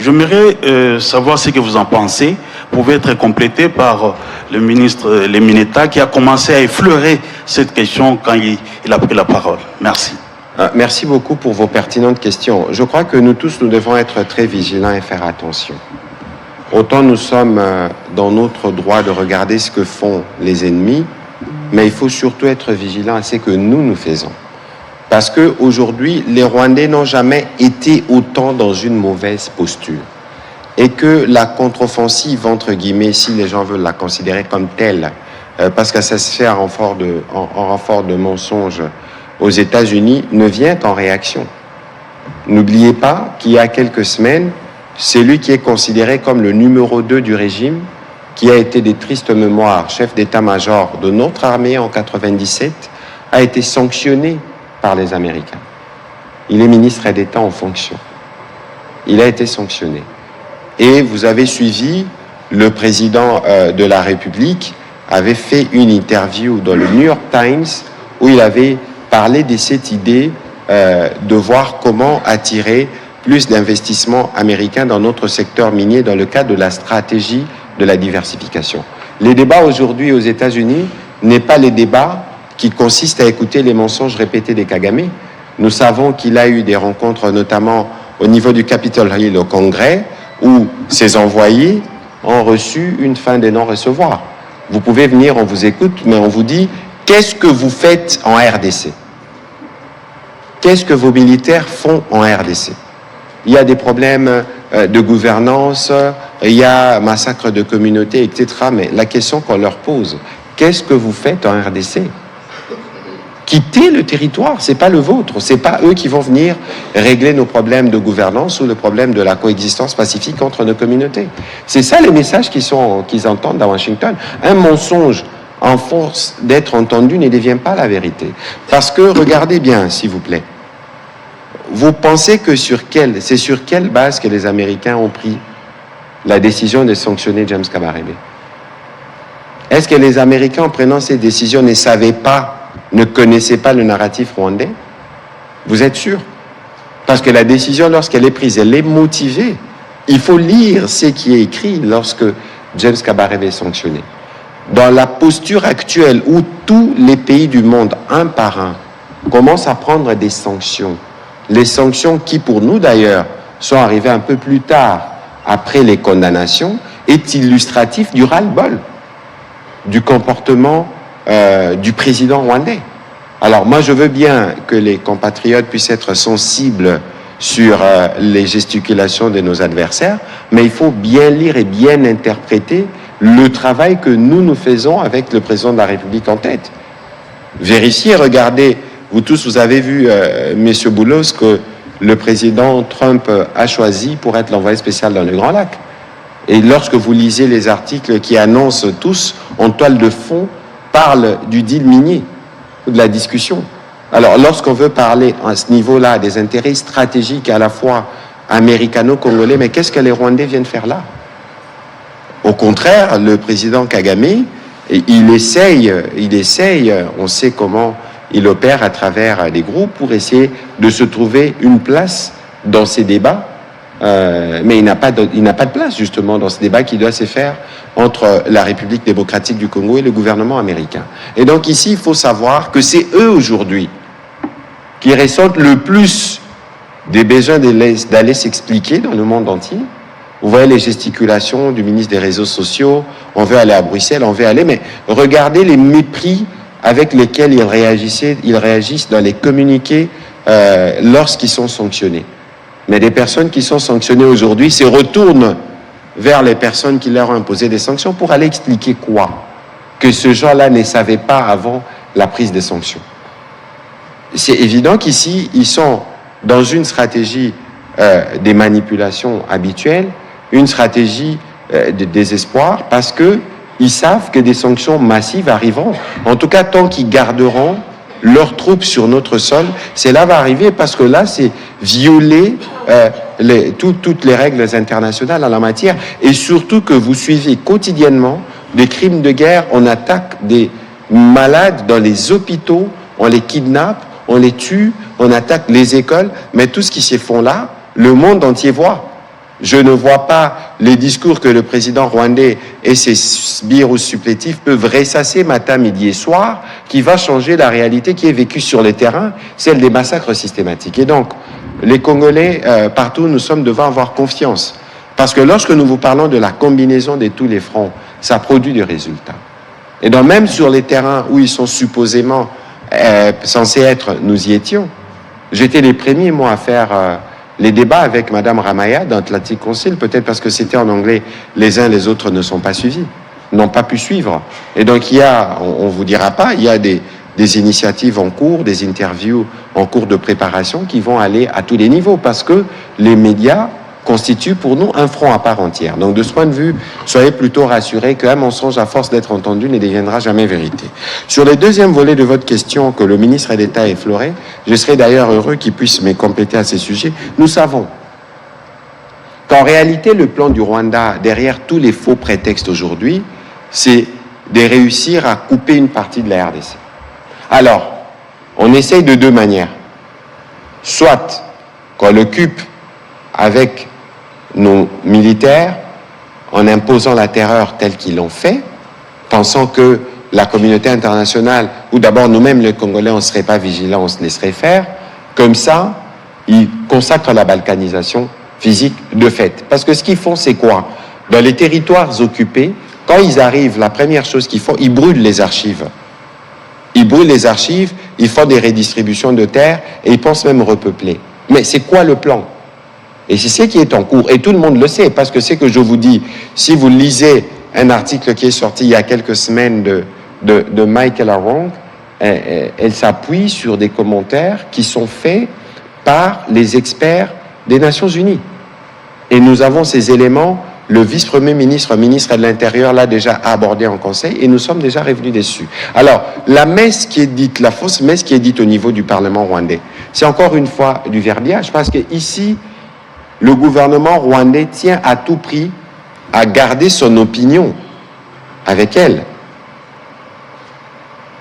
J'aimerais savoir ce que vous en pensez. Pouvait être complété par le ministre Lemineta qui a commencé à effleurer cette question quand il a pris la parole. Merci. Merci beaucoup pour vos pertinentes questions. Je crois que nous tous, nous devons être très vigilants et faire attention. Autant nous sommes dans notre droit de regarder ce que font les ennemis, mais il faut surtout être vigilant à ce que nous faisons. Parce qu'aujourd'hui, les Rwandais n'ont jamais été autant dans une mauvaise posture. Et que la contre-offensive, entre guillemets, si les gens veulent la considérer comme telle, parce que ça se fait en renfort de mensonges aux États-Unis, ne vient qu'en réaction. N'oubliez pas qu'il y a quelques semaines, celui qui est considéré comme le numéro 2 du régime, qui a été des tristes mémoires, chef d'état-major de notre armée en 97, a été sanctionné par les Américains. Il est ministre d'État en fonction. Il a été sanctionné. Et vous avez suivi, le président de la République avait fait une interview dans le New York Times où il avait parlé de cette idée de voir comment attirer plus d'investissements américains dans notre secteur minier dans le cadre de la stratégie de la diversification. Les débats aujourd'hui aux États-Unis n'est pas les débats qui consistent à écouter les mensonges répétés des Kagame. Nous savons qu'il a eu des rencontres, notamment au niveau du Capitol Hill au Congrès, où ses envoyés ont reçu une fin de non-recevoir. Vous pouvez venir, on vous écoute, mais on vous dit « Qu'est-ce que vous faites en RDC ? Qu'est-ce que vos militaires font en RDC ?» Il y a des problèmes de gouvernance, il y a massacre de communautés, etc. Mais la question qu'on leur pose, qu'est-ce que vous faites en RDC ? Quittez le territoire, c'est pas le vôtre, c'est pas eux qui vont venir régler nos problèmes de gouvernance ou le problème de la coexistence pacifique entre nos communautés. C'est ça les messages qu'ils entendent à Washington. Un mensonge en force d'être entendu ne devient pas la vérité. Parce que, regardez bien, s'il vous plaît, vous pensez que c'est sur quelle base que les Américains ont pris la décision de sanctionner James Kabarebe? Est-ce que les Américains, en prenant ces décisions, ne connaissaient pas le narratif rwandais? Vous êtes sûr? Parce que la décision, lorsqu'elle est prise, elle est motivée. Il faut lire ce qui est écrit lorsque James Kabarebe est sanctionné. Dans la posture actuelle où tous les pays du monde, un par un, commencent à prendre des sanctions, les sanctions qui, pour nous d'ailleurs, sont arrivées un peu plus tard, après les condamnations, est illustratif du ras-le-bol, du comportement du président rwandais. Alors moi, je veux bien que les compatriotes puissent être sensibles sur les gesticulations de nos adversaires, mais il faut bien lire et bien interpréter le travail que nous faisons avec le président de la République en tête. vérifier, regardez, vous tous, vous avez vu, Monsieur Boulos, que le président Trump a choisi pour être l'envoyé spécial dans le Grand Lac. Et lorsque vous lisez les articles qui annoncent tous, en toile de fond, parlent du deal minier, de la discussion. Alors, lorsqu'on veut parler à ce niveau-là des intérêts stratégiques à la fois américano-congolais, mais qu'est-ce que les Rwandais viennent faire là? Au contraire, le président Kagame, il essaye, on sait comment il opère à travers des groupes pour essayer de se trouver une place dans ces débats, mais il n'a pas de place justement dans ce débat qui doit se faire entre la République démocratique du Congo et le gouvernement américain. Et donc ici, il faut savoir que c'est eux aujourd'hui qui ressentent le plus des besoins d'aller s'expliquer dans le monde entier. Vous voyez les gesticulations du ministre des Réseaux sociaux, on veut aller à Bruxelles, on veut aller, mais regardez les mépris avec lesquels ils réagissent dans les communiqués lorsqu'ils sont sanctionnés. Mais des personnes qui sont sanctionnées aujourd'hui se retournent vers les personnes qui leur ont imposé des sanctions pour aller expliquer quoi? Que ce gens-là ne savaient pas avant la prise des sanctions. C'est évident qu'ici, ils sont dans une stratégie des manipulations habituelles, une stratégie de désespoir, parce qu'ils savent que des sanctions massives arriveront. En tout cas, tant qu'ils garderont leurs troupes sur notre sol, cela va arriver, parce que là, c'est violer toutes les règles internationales en la matière, et surtout que vous suivez quotidiennement des crimes de guerre, on attaque des malades dans les hôpitaux, on les kidnappe, on les tue, on attaque les écoles, mais tout ce qui se fait là, le monde entier voit. Je ne vois pas les discours que le président rwandais et ses sbires ou supplétifs peuvent ressasser matin, midi et soir, qui va changer la réalité qui est vécue sur le terrain, celle des massacres systématiques. Et donc, les Congolais, partout, nous sommes devant avoir confiance. Parce que lorsque nous vous parlons de la combinaison de tous les fronts, ça produit des résultats. Et donc, même sur les terrains où ils sont supposément censés être, nous y étions. J'étais les premiers, moi, à faire les débats avec Madame Ramaya d'Atlantic Council, peut-être parce que c'était en anglais, les uns les autres ne sont pas suivis, n'ont pas pu suivre. Et donc, il y a, on ne vous dira pas, il y a des initiatives en cours, des interviews en cours de préparation qui vont aller à tous les niveaux, parce que les médias constitue pour nous un front à part entière. Donc de ce point de vue, soyez plutôt rassurés qu'un mensonge à force d'être entendu ne deviendra jamais vérité. Sur le deuxième volet de votre question que le ministre d'État a effleuré, je serais d'ailleurs heureux qu'il puisse me compléter à ces sujets. Nous savons qu'en réalité, le plan du Rwanda, derrière tous les faux prétextes aujourd'hui, c'est de réussir à couper une partie de la RDC. Alors, on essaye de deux manières. Soit qu'on l'occupe avec nos militaires, en imposant la terreur telle qu'ils l'ont fait, pensant que la communauté internationale, ou d'abord nous-mêmes les Congolais, on ne serait pas vigilants, on se laisserait faire, comme ça, ils consacrent la balkanisation physique de fait. Parce que ce qu'ils font, c'est quoi? Dans les territoires occupés, quand ils arrivent, la première chose qu'ils font, ils brûlent les archives. Ils brûlent les archives, ils font des redistributions de terres, et ils pensent même repeupler. Mais c'est quoi le plan? Et c'est ce qui est en cours. Et tout le monde le sait, parce que c'est que je vous dis, si vous lisez un article qui est sorti il y a quelques semaines de Michael Arong, elle s'appuie sur des commentaires qui sont faits par les experts des Nations Unies. Et nous avons ces éléments, le vice-premier ministre, ministre de l'Intérieur l'a déjà abordé en conseil, et nous sommes déjà revenus dessus. Alors, la messe qui est dite, la fausse messe qui est dite au niveau du Parlement rwandais, c'est encore une fois du verbiage, parce que ici, le gouvernement rwandais tient à tout prix à garder son opinion avec elle,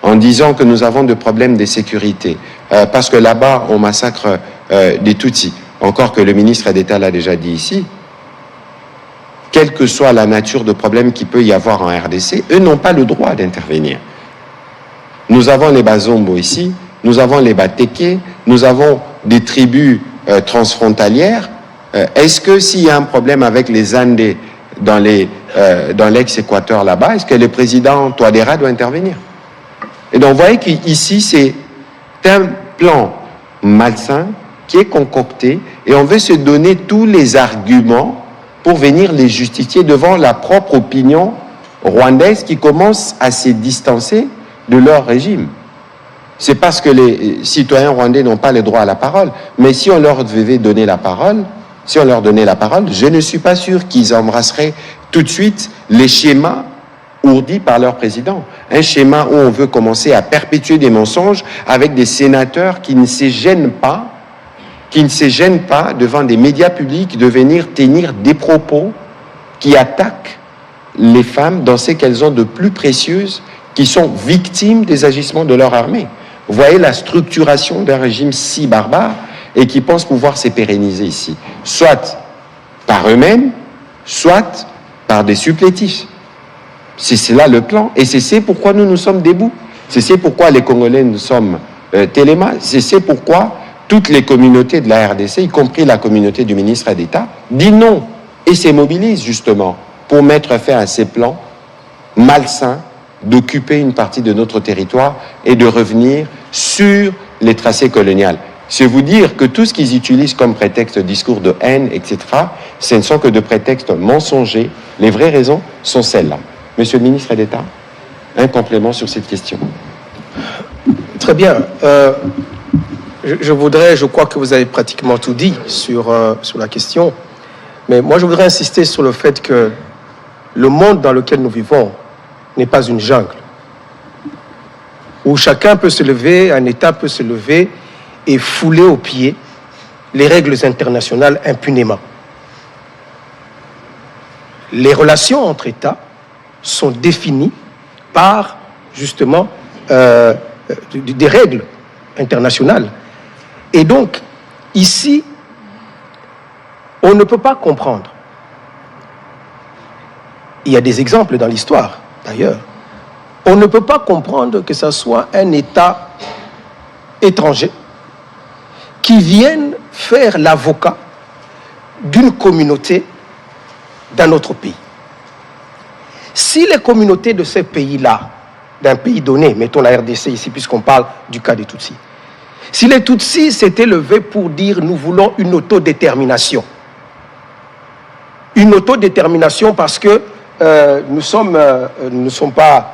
en disant que nous avons des problèmes de sécurité, parce que là-bas, on massacre des Tutsis, encore que le ministre d'État l'a déjà dit ici. Quelle que soit la nature de problème qu'il peut y avoir en RDC, eux n'ont pas le droit d'intervenir. Nous avons les Bazombo ici, nous avons les Bateke, nous avons des tribus transfrontalières. Est-ce que s'il y a un problème avec les Andés dans l'ex-Équateur là-bas, est-ce que le président Touadéra doit intervenir? Et donc, vous voyez qu'ici, c'est un plan malsain qui est concocté, et on veut se donner tous les arguments pour venir les justifier devant la propre opinion rwandaise qui commence à se distancer de leur régime. c'est parce que les citoyens rwandais n'ont pas le droit à la parole. Mais si on leur devait donner la parole, je ne suis pas sûr qu'ils embrasseraient tout de suite les schémas ourdis par leur président. Un schéma où on veut commencer à perpétuer des mensonges avec des sénateurs qui ne se gênent pas devant des médias publics de venir tenir des propos qui attaquent les femmes dans ce qu'elles ont de plus précieuses, qui sont victimes des agissements de leur armée. Vous voyez la structuration d'un régime si barbare et qui pense pouvoir se pérenniser ici, soit par eux-mêmes, soit par des supplétifs. C'est là le plan, et c'est pourquoi nous sommes debout. C'est pourquoi les Congolais nous sommes télémas. C'est pourquoi toutes les communautés de la RDC, y compris la communauté du ministre d'État, dit non et se mobilise justement pour mettre fin à ces plans malsains d'occuper une partie de notre territoire et de revenir sur les tracés coloniaux. C'est vous dire que tout ce qu'ils utilisent comme prétexte, discours de haine, etc., ce ne sont que de prétextes mensongers. Les vraies raisons sont celles-là. Monsieur le ministre d'État, un complément sur cette question. Très bien. Je crois que vous avez pratiquement tout dit sur la question, mais moi je voudrais insister sur le fait que le monde dans lequel nous vivons n'est pas une jungle, où chacun peut se lever, un État peut se lever et fouler aux pieds les règles internationales impunément. Les relations entre États sont définies par, justement, des règles internationales. Et donc, ici, on ne peut pas comprendre. Il y a des exemples dans l'histoire, d'ailleurs. On ne peut pas comprendre que ce soit un État étranger qui vienne faire l'avocat d'une communauté d'un autre pays. Si les communautés de ces pays-là, d'un pays donné, mettons la RDC ici, puisqu'on parle du cas des Tutsis, si les Tutsis s'étaient levés pour dire « nous voulons une autodétermination », parce que nous ne sommes pas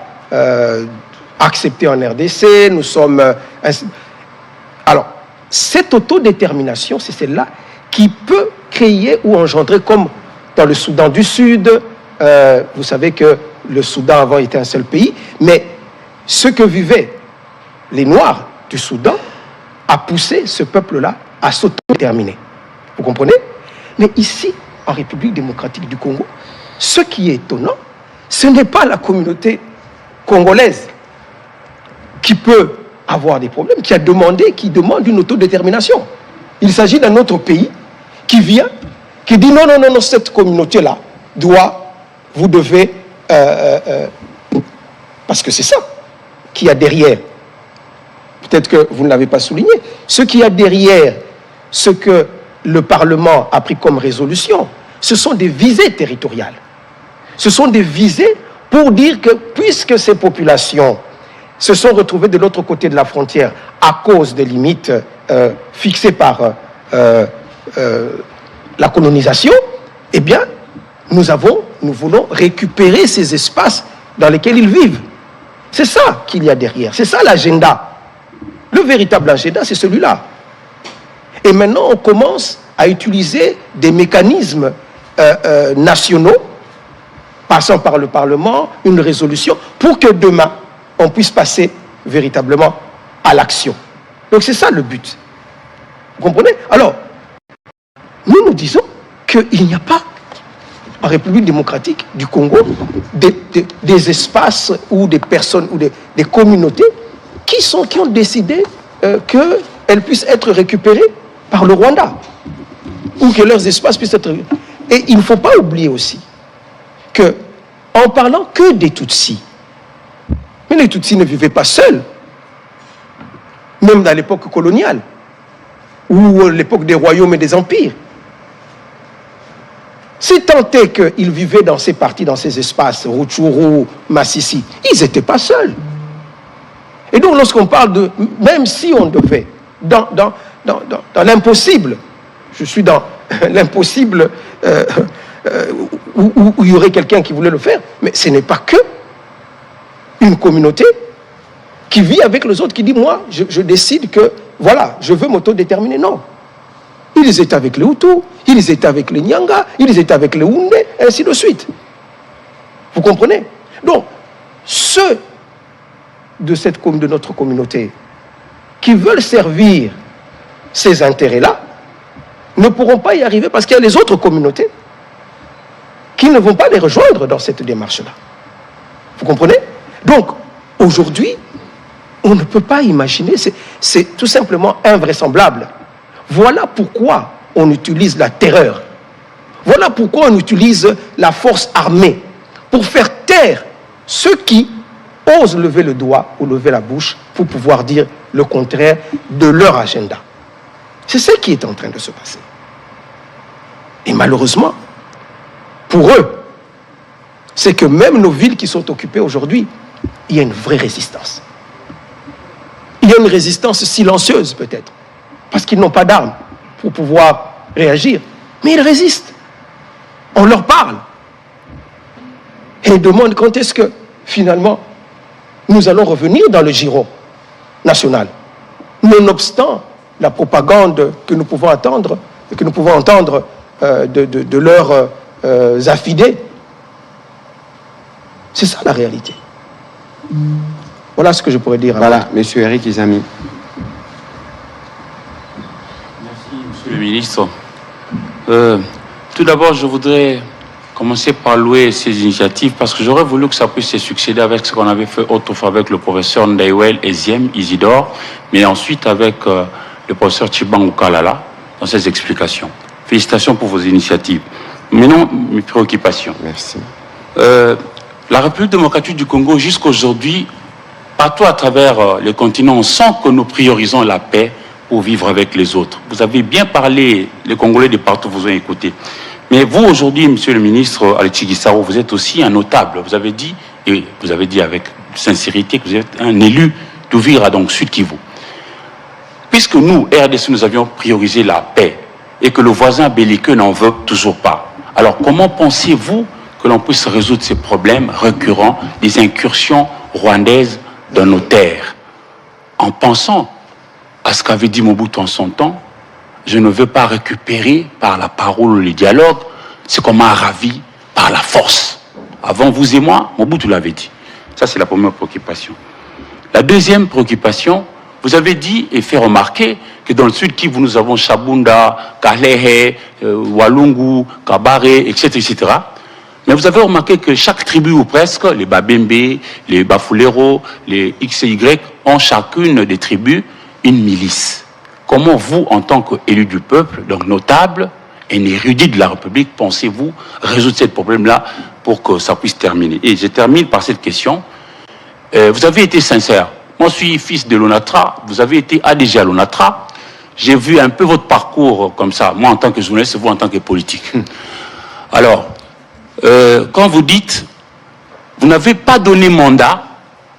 acceptés en RDC, nous sommes... Alors, cette autodétermination, c'est celle-là qui peut créer ou engendrer, comme dans le Soudan du Sud, vous savez que le Soudan avant était un seul pays, mais ce que vivaient les Noirs du Soudan a poussé ce peuple-là à s'autodéterminer. Vous comprenez? Mais ici, en République démocratique du Congo, ce qui est étonnant, ce n'est pas la communauté congolaise qui peut avoir des problèmes, qui demande une autodétermination. Il s'agit d'un autre pays qui vient, qui dit non, non, non, non, cette communauté-là vous devez, parce que c'est ça qu'il y a derrière. Peut-être que vous ne l'avez pas souligné. Ce qu'il y a derrière, ce que le Parlement a pris comme résolution, ce sont des visées territoriales. Ce sont des visées pour dire que puisque ces populations se sont retrouvées de l'autre côté de la frontière à cause des limites fixées par la colonisation, eh bien, nous voulons récupérer ces espaces dans lesquels ils vivent. C'est ça qu'il y a derrière. C'est ça l'agenda. Le véritable agenda, c'est celui-là. Et maintenant, on commence à utiliser des mécanismes nationaux, passant par le Parlement, une résolution, pour que demain, on puisse passer véritablement à l'action. Donc c'est ça le but. Vous comprenez? Alors, nous disons qu'il n'y a pas, en République démocratique du Congo, des espaces ou des personnes ou des communautés qui ont décidé qu'elles puissent être récupérées par le Rwanda, ou que leurs espaces puissent être... Et il ne faut pas oublier aussi que, en parlant que des Tutsis, mais les Tutsis ne vivaient pas seuls, même dans l'époque coloniale, ou l'époque des royaumes et des empires. Si tant est qu'ils vivaient dans ces parties, dans ces espaces, Rutshuru, Masisi, ils n'étaient pas seuls. Et donc, lorsqu'on parle de... Même si on devait, dans l'impossible, je suis dans l'impossible où il y aurait quelqu'un qui voulait le faire, mais ce n'est pas que une communauté qui vit avec les autres, qui dit, moi, je décide que, voilà, je veux m'autodéterminer. Non. Ils étaient avec les Hutus, ils étaient avec les Nyanga, ils étaient avec les Houndé, et ainsi de suite. Vous comprenez? Donc, ceux de notre communauté qui veulent servir ces intérêts-là ne pourront pas y arriver parce qu'il y a les autres communautés qui ne vont pas les rejoindre dans cette démarche-là. Vous comprenez? Donc, aujourd'hui, on ne peut pas imaginer, c'est tout simplement invraisemblable. Voilà pourquoi on utilise la terreur. Voilà pourquoi on utilise la force armée pour faire taire ceux qui osent lever le doigt ou lever la bouche pour pouvoir dire le contraire de leur agenda. C'est ce qui est en train de se passer. Et malheureusement, pour eux, c'est que même nos villes qui sont occupées aujourd'hui, il y a une vraie résistance. Il y a une résistance silencieuse peut-être, parce qu'ils n'ont pas d'armes pour pouvoir réagir. Mais ils résistent. On leur parle. Et ils demandent quand est-ce que, finalement, nous allons revenir dans le giron national. Nonobstant la propagande que nous pouvons entendre de leurs affidés. C'est ça la réalité. Voilà ce que je pourrais dire. Voilà, Monsieur Eric Izami. Merci, Monsieur le ministre. Tout d'abord, je voudrais commencer par louer ces initiatives parce que j'aurais voulu que ça puisse se succéder avec ce qu'on avait fait autrefois avec le professeur Ndaiwel Eziem Isidore, mais ensuite avec le professeur Tchibangu Kalala dans ses explications. Félicitations pour vos initiatives. Maintenant, mes préoccupations. Merci. La République démocratique du Congo, jusqu'aujourd'hui, partout à travers le continent, on sent que nous priorisons la paix pour vivre avec les autres. Vous avez bien parlé, les Congolais de partout vous ont écouté. Mais vous, aujourd'hui, Monsieur le ministre Alexis Gisaro, vous êtes aussi un notable. Vous avez dit, et vous avez dit avec sincérité, que vous êtes un élu d'Ouvira, donc Sud Kivu. Puisque nous, RDC, nous avions priorisé la paix et que le voisin belliqueux n'en veut toujours pas, alors comment pensez-vous que l'on puisse résoudre ces problèmes récurrents des incursions rwandaises dans nos terres, en pensant à ce qu'avait dit Mobutu en son temps? Je ne veux pas récupérer par la parole ou le dialogue ce qu'on m'a ravi par la force. Avant vous et moi, Mobutu l'avait dit. Ça, c'est la première préoccupation. La deuxième préoccupation, vous avez dit et fait remarquer que dans le Sud Kivu, nous avons Chabunda, Kalehe, Walungu, Kabare, etc., etc. Mais vous avez remarqué que chaque tribu ou presque, les Babembe, les Bafulero, les XY, ont chacune des tribus une milice. Comment vous, en tant qu'élu du peuple, donc notable et érudit de la République, pensez-vous résoudre ce problème-là pour que ça puisse terminer? Et je termine par cette question. Vous avez été sincère. Moi, je suis fils de l'ONATRA. Vous avez été ADG à l'ONATRA. J'ai vu un peu votre parcours comme ça. Moi, en tant que journaliste, vous, en tant que politique. Alors, quand vous dites, vous n'avez pas donné mandat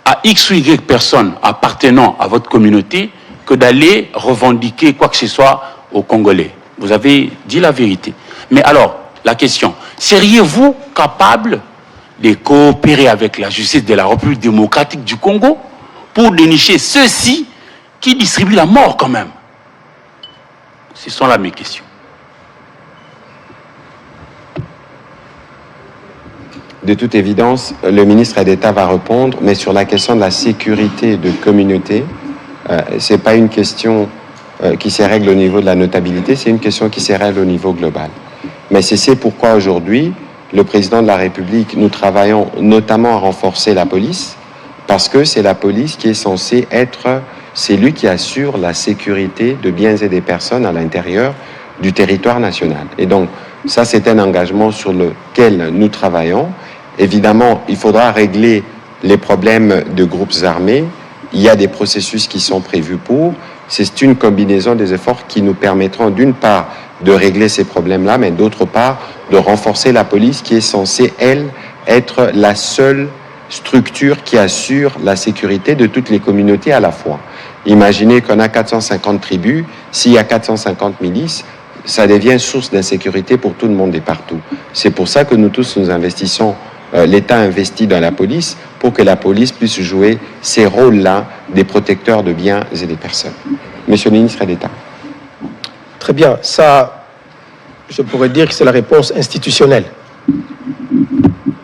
à X ou Y personnes appartenant à votre communauté que d'aller revendiquer quoi que ce soit aux Congolais. Vous avez dit la vérité. Mais alors, la question, seriez-vous capable de coopérer avec la justice de la République démocratique du Congo pour dénicher ceux-ci qui distribuent la mort quand même? Ce sont là mes questions. De toute évidence, le ministre d'État va répondre, mais sur la question de la sécurité de communauté, ce n'est pas une question qui se règle au niveau de la notabilité, c'est une question qui se règle au niveau global. Mais c'est pourquoi aujourd'hui, le président de la République, nous travaillons notamment à renforcer la police, parce que c'est la police qui est censée être celui qui assure la sécurité de biens et des personnes à l'intérieur du territoire national. Et donc, ça, c'est un engagement sur lequel nous travaillons. Évidemment, il faudra régler les problèmes de groupes armés. Il y a des processus qui sont prévus pour. C'est une combinaison des efforts qui nous permettront d'une part de régler ces problèmes-là, mais d'autre part de renforcer la police qui est censée, elle, être la seule structure qui assure la sécurité de toutes les communautés à la fois. Imaginez qu'on a 450 tribus, s'il y a 450 milices, ça devient source d'insécurité pour tout le monde et partout. C'est pour ça que nous tous nous investissons l'État investit dans la police pour que la police puisse jouer ces rôles-là des protecteurs de biens et des personnes. Monsieur le ministre d'État. Très bien. Ça, je pourrais dire que c'est la réponse institutionnelle.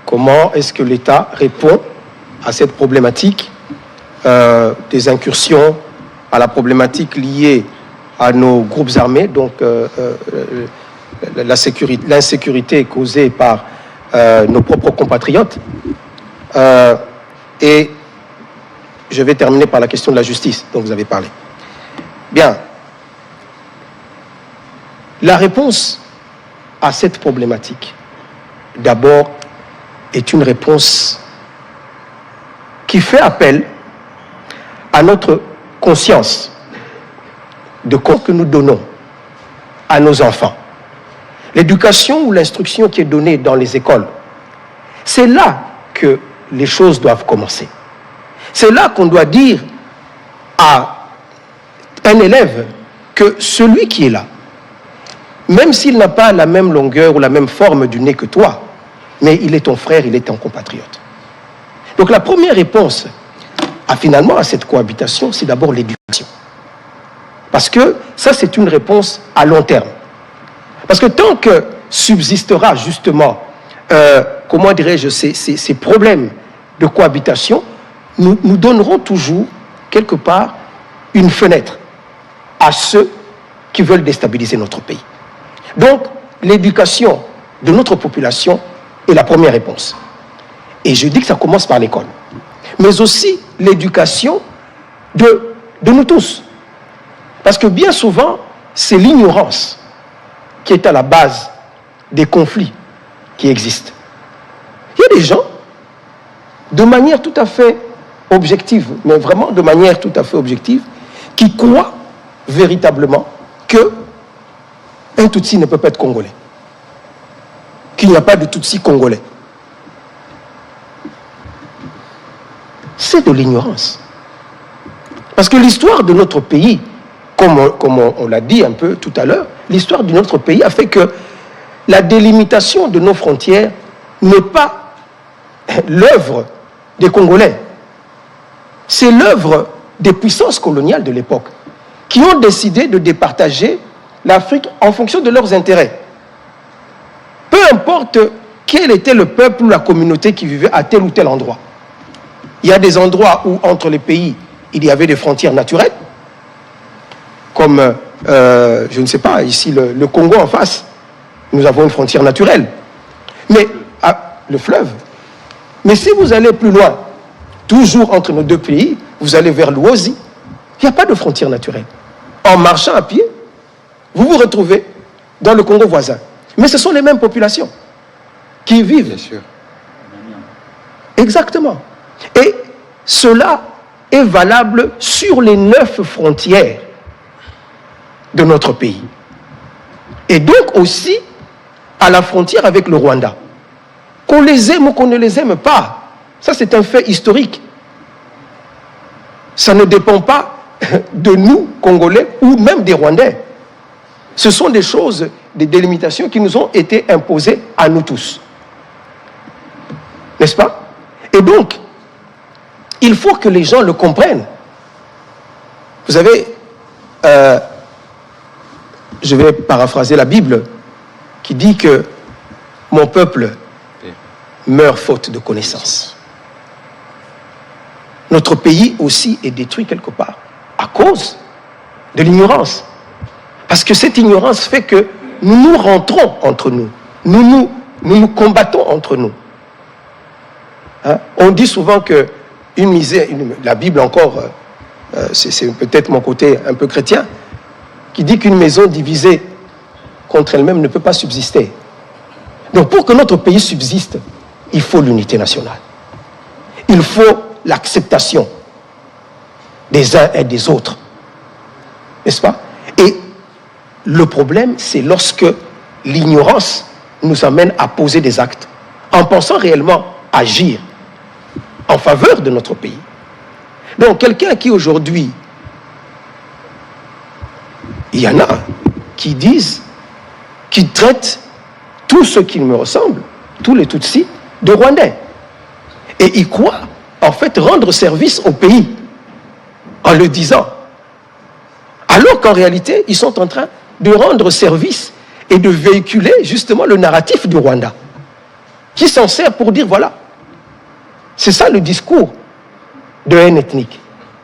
Comment est-ce que l'État répond à cette problématique des incursions, à la problématique liée à nos groupes armés, donc l'insécurité causée par nos propres compatriotes. Et je vais terminer par la question de la justice dont vous avez parlé. Bien. La réponse à cette problématique, d'abord, est une réponse qui fait appel à notre conscience de quoi que nous donnons à nos enfants. L'éducation ou l'instruction qui est donnée dans les écoles, c'est là que les choses doivent commencer. C'est là qu'on doit dire à un élève que celui qui est là, même s'il n'a pas la même longueur ou la même forme du nez que toi, mais il est ton frère, il est ton compatriote. Donc la première réponse finalement à cette cohabitation, c'est d'abord l'éducation. Parce que ça, c'est une réponse à long terme. Parce que tant que subsistera justement, comment dirais-je, ces problèmes de cohabitation, nous donnerons toujours, quelque part, une fenêtre à ceux qui veulent déstabiliser notre pays. Donc, l'éducation de notre population est la première réponse. Et je dis que ça commence par l'école. Mais aussi l'éducation de nous tous. Parce que bien souvent, c'est l'ignorance qui est à la base des conflits qui existent. Il y a des gens, de manière tout à fait objective, mais vraiment de manière tout à fait objective, qui croient véritablement que un Tutsi ne peut pas être congolais. Qu'il n'y a pas de Tutsi congolais. C'est de l'ignorance. Parce que l'histoire de notre pays, comme on l'a dit un peu tout à l'heure, l'histoire de notre pays a fait que la délimitation de nos frontières n'est pas l'œuvre des Congolais. C'est l'œuvre des puissances coloniales de l'époque qui ont décidé de départager l'Afrique en fonction de leurs intérêts. Peu importe quel était le peuple ou la communauté qui vivait à tel ou tel endroit. Il y a des endroits où, entre les pays, il y avait des frontières naturelles, comme, je ne sais pas, ici, le Congo en face, nous avons une frontière naturelle. Mais, le fleuve. Mais si vous allez plus loin, toujours entre nos deux pays, vous allez vers l'Ouosi, il n'y a pas de frontière naturelle. En marchant à pied, vous vous retrouvez dans le Congo voisin. Mais ce sont les mêmes populations qui vivent. Bien sûr. Exactement. Et cela est valable sur les 9 frontières de notre pays. Et donc aussi à la frontière avec le Rwanda. Qu'on les aime ou qu'on ne les aime pas, ça c'est un fait historique. Ça ne dépend pas de nous, Congolais, ou même des Rwandais. Ce sont des choses, des délimitations qui nous ont été imposées à nous tous. N'est-ce pas? Et donc, il faut que les gens le comprennent. Vous savez, je vais paraphraser la Bible qui dit que mon peuple meurt faute de connaissance. Notre pays aussi est détruit quelque part à cause de l'ignorance. Parce que cette ignorance fait que nous nous rentrons entre nous. Nous nous combattons entre nous. Hein? On dit souvent que une misère, la Bible encore, c'est peut-être mon côté un peu chrétien, qui dit qu'une maison divisée contre elle-même ne peut pas subsister. Donc pour que notre pays subsiste, il faut l'unité nationale. Il faut l'acceptation des uns et des autres. N'est-ce pas? Et le problème, c'est lorsque l'ignorance nous amène à poser des actes, en pensant réellement agir en faveur de notre pays. Donc, quelqu'un qui aujourd'hui, il y en a qui disent, qui traitent tous ceux qui me ressemblent, tous les Tutsis, de Rwandais. Et ils croient, en fait, rendre service au pays en le disant. Alors qu'en réalité, ils sont en train de rendre service et de véhiculer justement le narratif du Rwanda, qui s'en sert pour dire, voilà, c'est ça le discours de haine ethnique.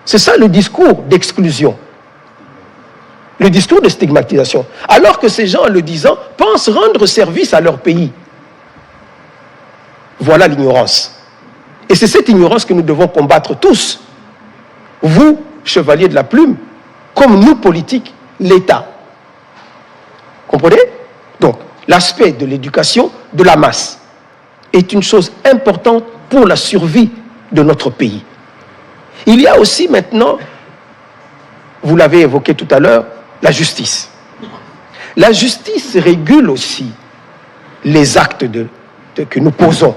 C'est ça le discours d'exclusion. Le discours de stigmatisation. Alors que ces gens, en le disant, pensent rendre service à leur pays. Voilà l'ignorance. Et c'est cette ignorance que nous devons combattre tous. Vous, chevaliers de la plume, comme nous, politiques, l'État. Comprenez? Donc, l'aspect de l'éducation de la masse est une chose importante pour la survie de notre pays. Il y a aussi maintenant, vous l'avez évoqué tout à l'heure, la justice. La justice régule aussi les actes que nous posons.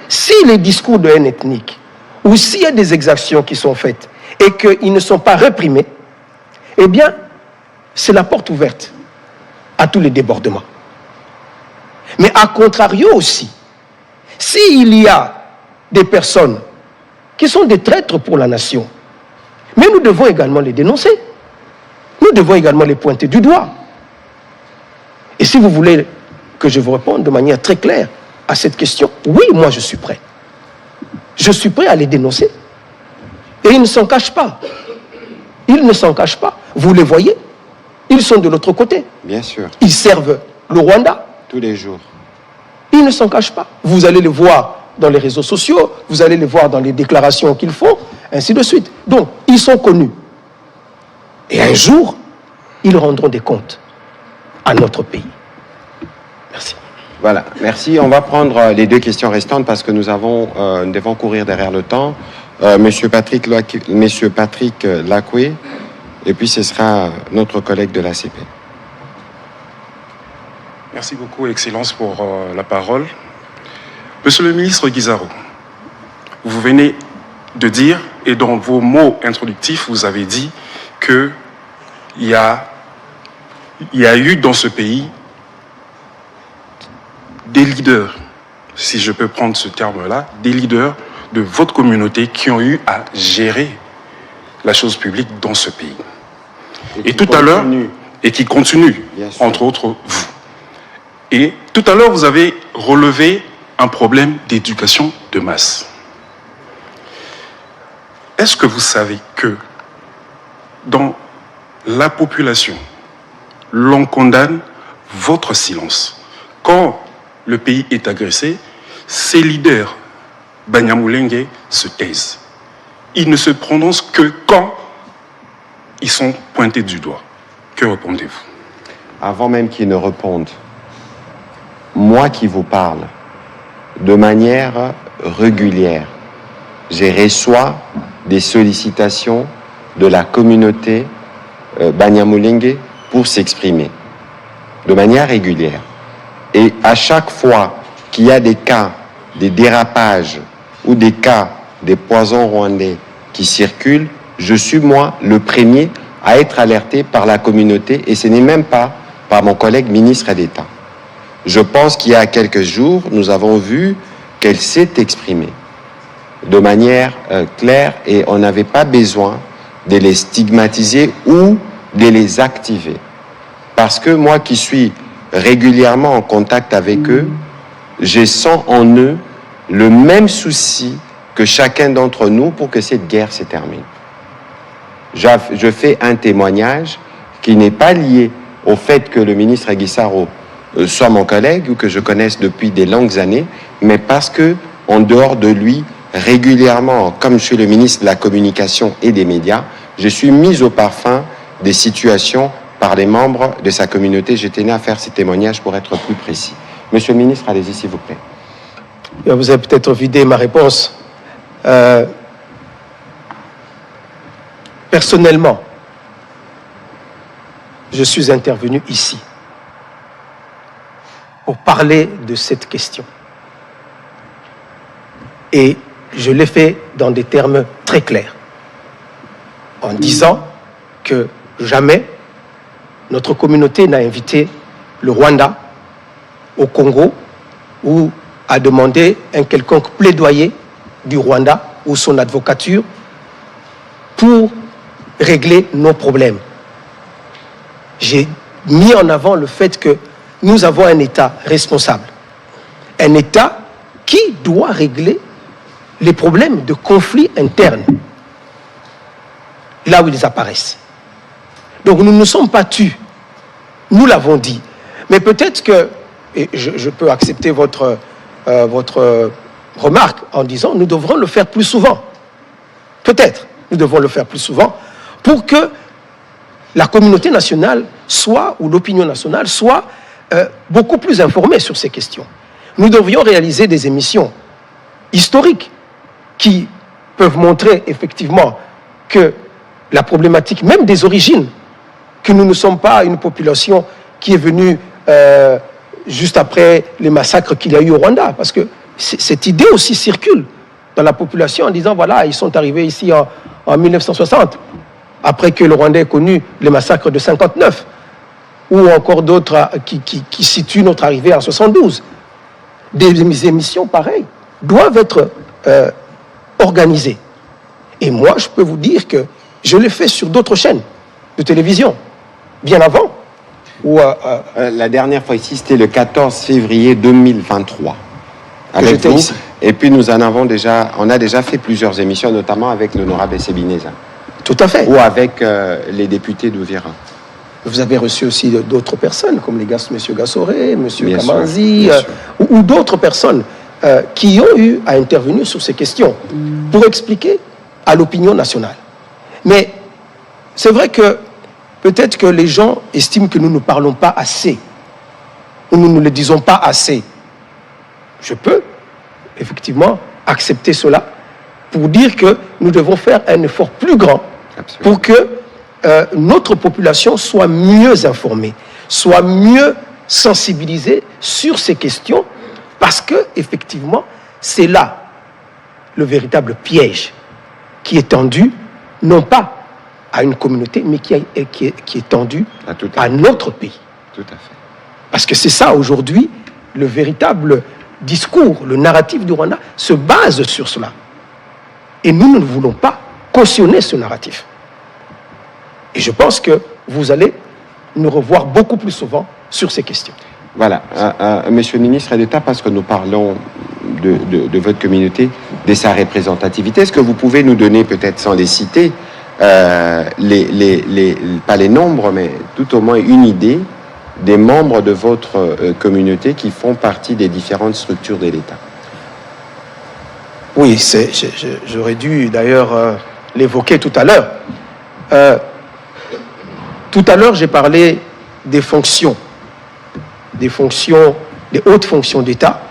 Si les discours de haine ethnique, ou s'il y a des exactions qui sont faites et qu'ils ne sont pas réprimés, eh bien, c'est la porte ouverte à tous les débordements. Mais à contrario aussi, s'il y a des personnes qui sont des traîtres pour la nation, mais nous devons également les dénoncer. Nous devons également les pointer du doigt. Et si vous voulez que je vous réponde de manière très claire à cette question, oui, moi je suis prêt. Je suis prêt à les dénoncer. Et ils ne s'en cachent pas. Ils ne s'en cachent pas. Vous les voyez, ils sont de l'autre côté. Bien sûr. Ils servent le Rwanda. Tous les jours. Ils ne s'en cachent pas. Vous allez les voir dans les réseaux sociaux, vous allez les voir dans les déclarations qu'ils font, ainsi de suite. Donc, ils sont connus. Et un jour, ils rendront des comptes à notre pays. Merci. Voilà, merci. On va prendre les deux questions restantes parce que nous devons courir derrière le temps. Monsieur Patrick Lacoué, et puis ce sera notre collègue de l'ACP. Merci beaucoup, Excellence, pour la parole. Monsieur le ministre Guizaro, vous venez de dire, et dans vos mots introductifs, vous avez dit qu'il y a eu dans ce pays des leaders, si je peux prendre ce terme-là, des leaders de votre communauté qui ont eu à gérer la chose publique dans ce pays. Et tout à l'heure, et qui continuent, entre autres vous. Et tout à l'heure, vous avez relevé un problème d'éducation de masse. Est-ce que vous savez que dans la population, l'on condamne votre silence? Quand le pays est agressé, ses leaders, Banyamulenge, se taisent. Ils ne se prononcent que quand ils sont pointés du doigt. Que répondez-vous? Avant même qu'ils ne répondent, moi qui vous parle, de manière régulière, j'ai reçu des sollicitations de la communauté Banyamulenge pour s'exprimer, de manière régulière. Et à chaque fois qu'il y a des cas, des dérapages ou des cas des poisons rwandais qui circulent, je suis moi le premier à être alerté par la communauté et ce n'est même pas par mon collègue ministre d'État. Je pense qu'il y a quelques jours, nous avons vu qu'elle s'est exprimée de manière claire et on n'avait pas besoin de les stigmatiser ou de les activer. Parce que moi qui suis régulièrement en contact avec eux, je sens en eux le même souci que chacun d'entre nous pour que cette guerre se termine. Je fais un témoignage qui n'est pas lié au fait que le ministre Guissaro soit mon collègue ou que je connaisse depuis des longues années, mais parce que, en dehors de lui, régulièrement, comme je suis le ministre de la Communication et des Médias, je suis mis au parfum des situations par les membres de sa communauté. Je tenais à faire ces témoignages pour être plus précis. Monsieur le ministre, allez-y s'il vous plaît. Vous avez peut-être vidé ma réponse. Personnellement, je suis intervenu ici pour parler de cette question. Et je l'ai fait dans des termes très clairs, en disant que jamais notre communauté n'a invité le Rwanda au Congo ou à demander un quelconque plaidoyer du Rwanda ou son advocature pour régler nos problèmes. J'ai mis en avant le fait que nous avons un État responsable, un État qui doit régler les problèmes de conflits internes, là où ils apparaissent. Donc nous ne sommes pas tus, nous l'avons dit. Mais peut-être que, et je peux accepter votre remarque en disant nous devrons le faire plus souvent. Peut-être, nous devons le faire plus souvent pour que la communauté nationale soit, ou l'opinion nationale soit beaucoup plus informée sur ces questions. Nous devrions réaliser des émissions historiques qui peuvent montrer effectivement que la problématique, même des origines, que nous ne sommes pas une population qui est venue juste après les massacres qu'il y a eu au Rwanda, parce que cette idée aussi circule dans la population en disant voilà, ils sont arrivés ici en 1960, après que le Rwanda ait connu les massacres de 59, ou encore d'autres qui situent notre arrivée en 72. Des émissions pareilles doivent être organisées. Et moi, je peux vous dire que je l'ai fait sur d'autres chaînes de télévision, bien avant. La dernière fois ici, c'était le 14 février 2023. Avec vous. Ici. Et puis on a déjà fait plusieurs émissions, notamment avec l'honorable Essebineza. Tout à fait. Ou avec les députés d'Ouvira. Vous avez reçu aussi d'autres personnes, comme M. Gassoré, M. Kamanzi, ou d'autres personnes qui ont eu à intervenir sur ces questions pour expliquer à l'opinion nationale. Mais c'est vrai que peut-être que les gens estiment que nous ne parlons pas assez, ou nous ne le disons pas assez. Je peux effectivement accepter cela pour dire que nous devons faire un effort plus grand pour que notre population soit mieux informée, soit mieux sensibilisée sur ces questions, parce que effectivement, c'est là le véritable piège qui est tendu, non pas à une communauté, mais qui est tendu à notre pays. Tout à fait. Parce que c'est ça aujourd'hui, le véritable discours, le narratif du Rwanda se base sur cela. Et nous ne voulons pas cautionner ce narratif. Et je pense que vous allez nous revoir beaucoup plus souvent sur ces questions. Voilà. Monsieur le ministre d'État, parce que nous parlons de votre communauté, de sa représentativité, est-ce que vous pouvez nous donner, peut-être sans les citer, pas les nombres, mais tout au moins une idée des membres de votre communauté qui font partie des différentes structures de l'État? Oui, j'aurais dû d'ailleurs l'évoquer tout à l'heure. Tout à l'heure, j'ai parlé des fonctions, des hautes fonctions d'État,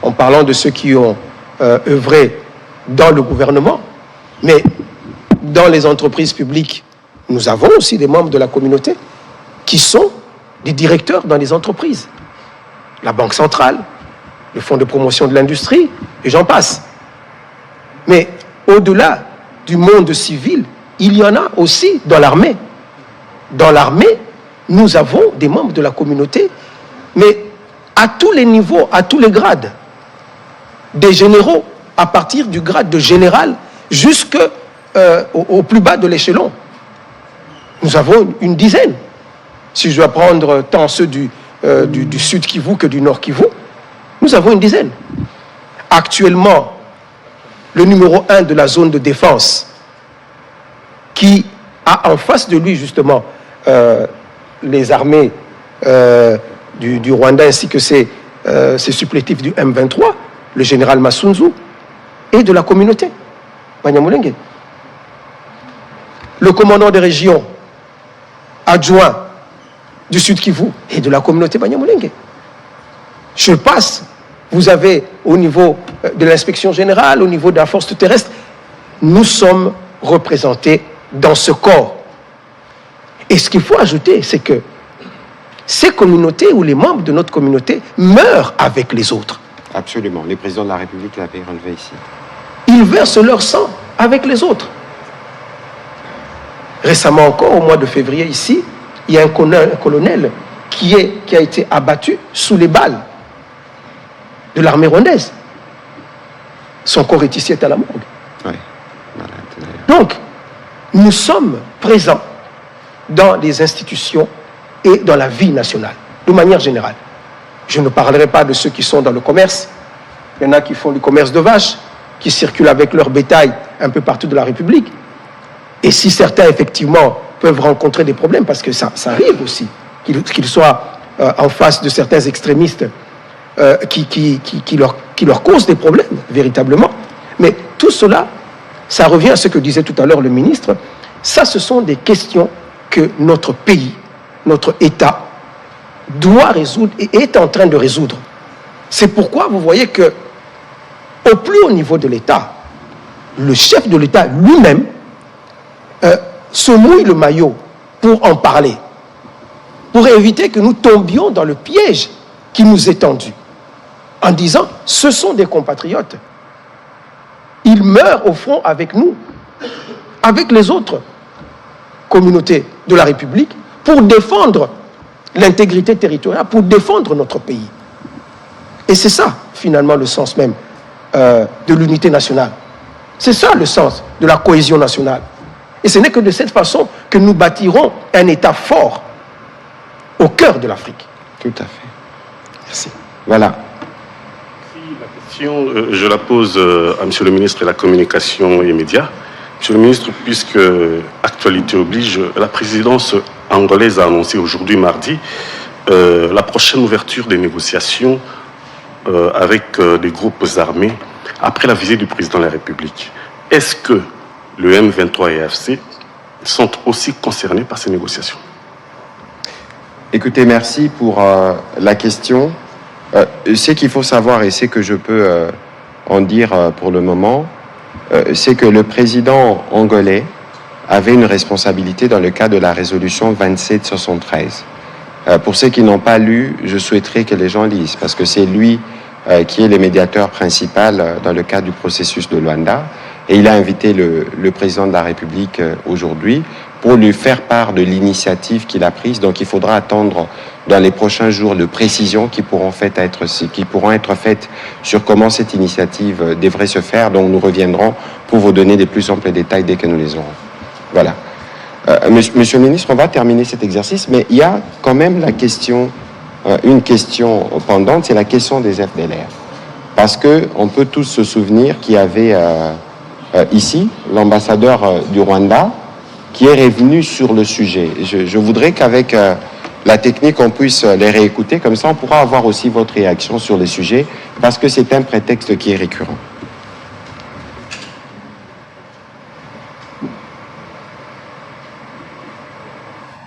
en parlant de ceux qui ont œuvré dans le gouvernement, mais dans les entreprises publiques, nous avons aussi des membres de la communauté qui sont des directeurs dans les entreprises. La Banque centrale, le Fonds de promotion de l'industrie, et j'en passe. Mais au-delà du monde civil, il y en a aussi dans l'armée. Dans l'armée, nous avons des membres de la communauté, mais à tous les niveaux, à tous les grades. Des généraux, à partir du grade de général jusqu'au plus bas de l'échelon. Nous avons une dizaine. Si je dois prendre tant ceux du Sud Kivu que du Nord Kivu, nous avons une dizaine. Actuellement, le numéro 1 de la zone de défense, qui a en face de lui justement les armées du Rwanda ainsi que ses supplétifs du M23, le général Masunzu, et de la communauté, Banyamulenge. Le commandant des régions adjoint du Sud Kivu et de la communauté Banyamulenge. Je passe, vous avez au niveau de l'inspection générale, au niveau de la force terrestre, nous sommes représentés dans ce corps. Et ce qu'il faut ajouter, c'est que ces communautés ou les membres de notre communauté meurent avec les autres. Absolument. Le président de la République l'avait relevé ici. Ils versent leur sang avec les autres. Récemment encore, au mois de février ici, il y a un colonel qui a été abattu sous les balles de l'armée rwandaise. Son corps est ici, est à la morgue. Oui. Donc, nous sommes présents dans les institutions et dans la vie nationale, de manière générale. Je ne parlerai pas de ceux qui sont dans le commerce. Il y en a qui font du commerce de vaches, qui circulent avec leur bétail un peu partout de la République. Et si certains, effectivement, peuvent rencontrer des problèmes, parce que ça arrive aussi, qu'ils soient en face de certains extrémistes qui leur causent des problèmes, véritablement. Mais tout cela, ça revient à ce que disait tout à l'heure le ministre. Ça, ce sont des questions que notre pays, notre État, doit résoudre et est en train de résoudre. C'est pourquoi vous voyez que, au plus haut niveau de l'État, le chef de l'État lui-même se mouille le maillot pour en parler, pour éviter que nous tombions dans le piège qui nous est tendu, en disant, ce sont des compatriotes. Ils meurent au front avec nous, avec les autres communautés de la République, pour défendre l'intégrité territoriale, pour défendre notre pays. Et c'est ça, finalement, le sens même de l'unité nationale. C'est ça le sens de la cohésion nationale. Et ce n'est que de cette façon que nous bâtirons un État fort au cœur de l'Afrique. Tout à fait. Merci. Voilà. La question, je la pose à Monsieur le ministre de la Communication et Médias. Monsieur le ministre, puisque actualité oblige, la présidence angolaise a annoncé aujourd'hui, mardi, la prochaine ouverture des négociations avec des groupes armés après la visite du président de la République. Est-ce que le M23 et AFC sont aussi concernés par ces négociations? Écoutez, merci pour la question. Ce qu'il faut savoir, et c'est que je peux en dire pour le moment, c'est que le président angolais avait une responsabilité dans le cadre de la résolution 2773. Pour ceux qui n'ont pas lu, je souhaiterais que les gens lisent, parce que c'est lui qui est le médiateur principal dans le cadre du processus de Luanda. Et il a invité le président de la République aujourd'hui pour lui faire part de l'initiative qu'il a prise. Donc il faudra attendre dans les prochains jours de précisions qui pourront être faites sur comment cette initiative devrait se faire. Donc nous reviendrons pour vous donner des plus amples détails dès que nous les aurons. Voilà. Monsieur le ministre, on va terminer cet exercice, mais il y a quand même la question, une question pendante, c'est la question des FDLR. Parce qu'on peut tous se souvenir qu'il y avait ici l'ambassadeur du Rwanda qui est revenu sur le sujet. Je voudrais qu'avec la technique, on puisse les réécouter, comme ça on pourra avoir aussi votre réaction sur le sujet, parce que c'est un prétexte qui est récurrent.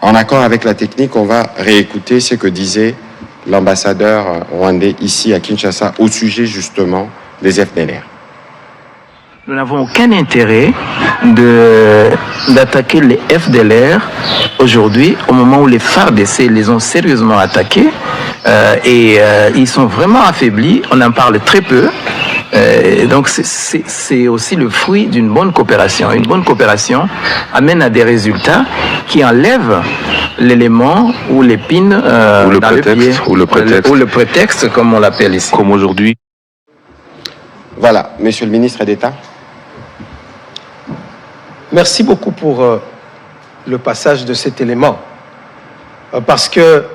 En accord avec la technique, on va réécouter ce que disait l'ambassadeur rwandais ici à Kinshasa au sujet justement des FDLR. Nous n'avons aucun intérêt d'attaquer les FDLR aujourd'hui, au moment où les FARDC les ont sérieusement attaqués et ils sont vraiment affaiblis. On en parle très peu. Donc c'est aussi le fruit d'une bonne coopération. Une bonne coopération amène à des résultats qui enlèvent l'élément ou l'épine dans le pied, ou le prétexte, comme on l'appelle ici. Comme aujourd'hui. Voilà, Monsieur le ministre d'État. Merci beaucoup pour le passage de cet élément. Parce que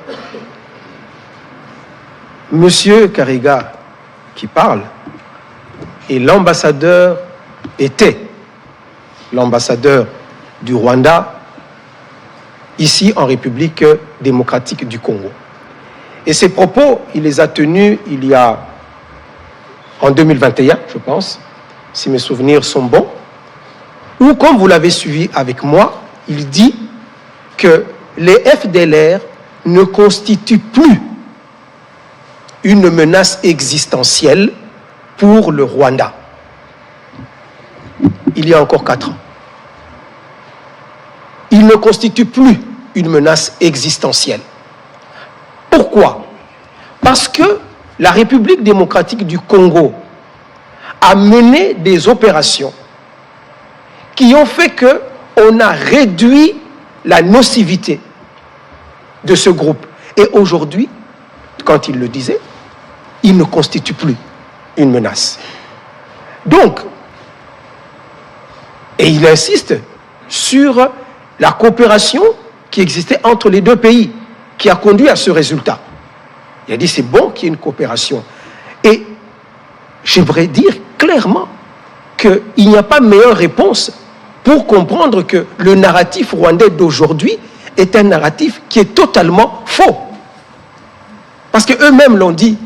Monsieur Kariga, qui parle, et l'ambassadeur était l'ambassadeur du Rwanda ici en République démocratique du Congo. Et ces propos, il les a tenus il y a en 2021, je pense, si mes souvenirs sont bons, où, comme vous l'avez suivi avec moi, il dit que les FDLR ne constituent plus une menace existentielle pour le Rwanda. Il y a encore 4 ans. Il ne constitue plus une menace existentielle. Pourquoi? Parce que la République démocratique du Congo a mené des opérations qui ont fait qu'on a réduit la nocivité de ce groupe. Et aujourd'hui, quand il le disait, il ne constitue plus une menace. Donc, et il insiste sur la coopération qui existait entre les deux pays, qui a conduit à ce résultat. Il a dit c'est bon qu'il y ait une coopération. Et j'aimerais dire clairement qu'il n'y a pas meilleure réponse pour comprendre que le narratif rwandais d'aujourd'hui est un narratif qui est totalement faux. Parce qu'eux-mêmes l'ont dit,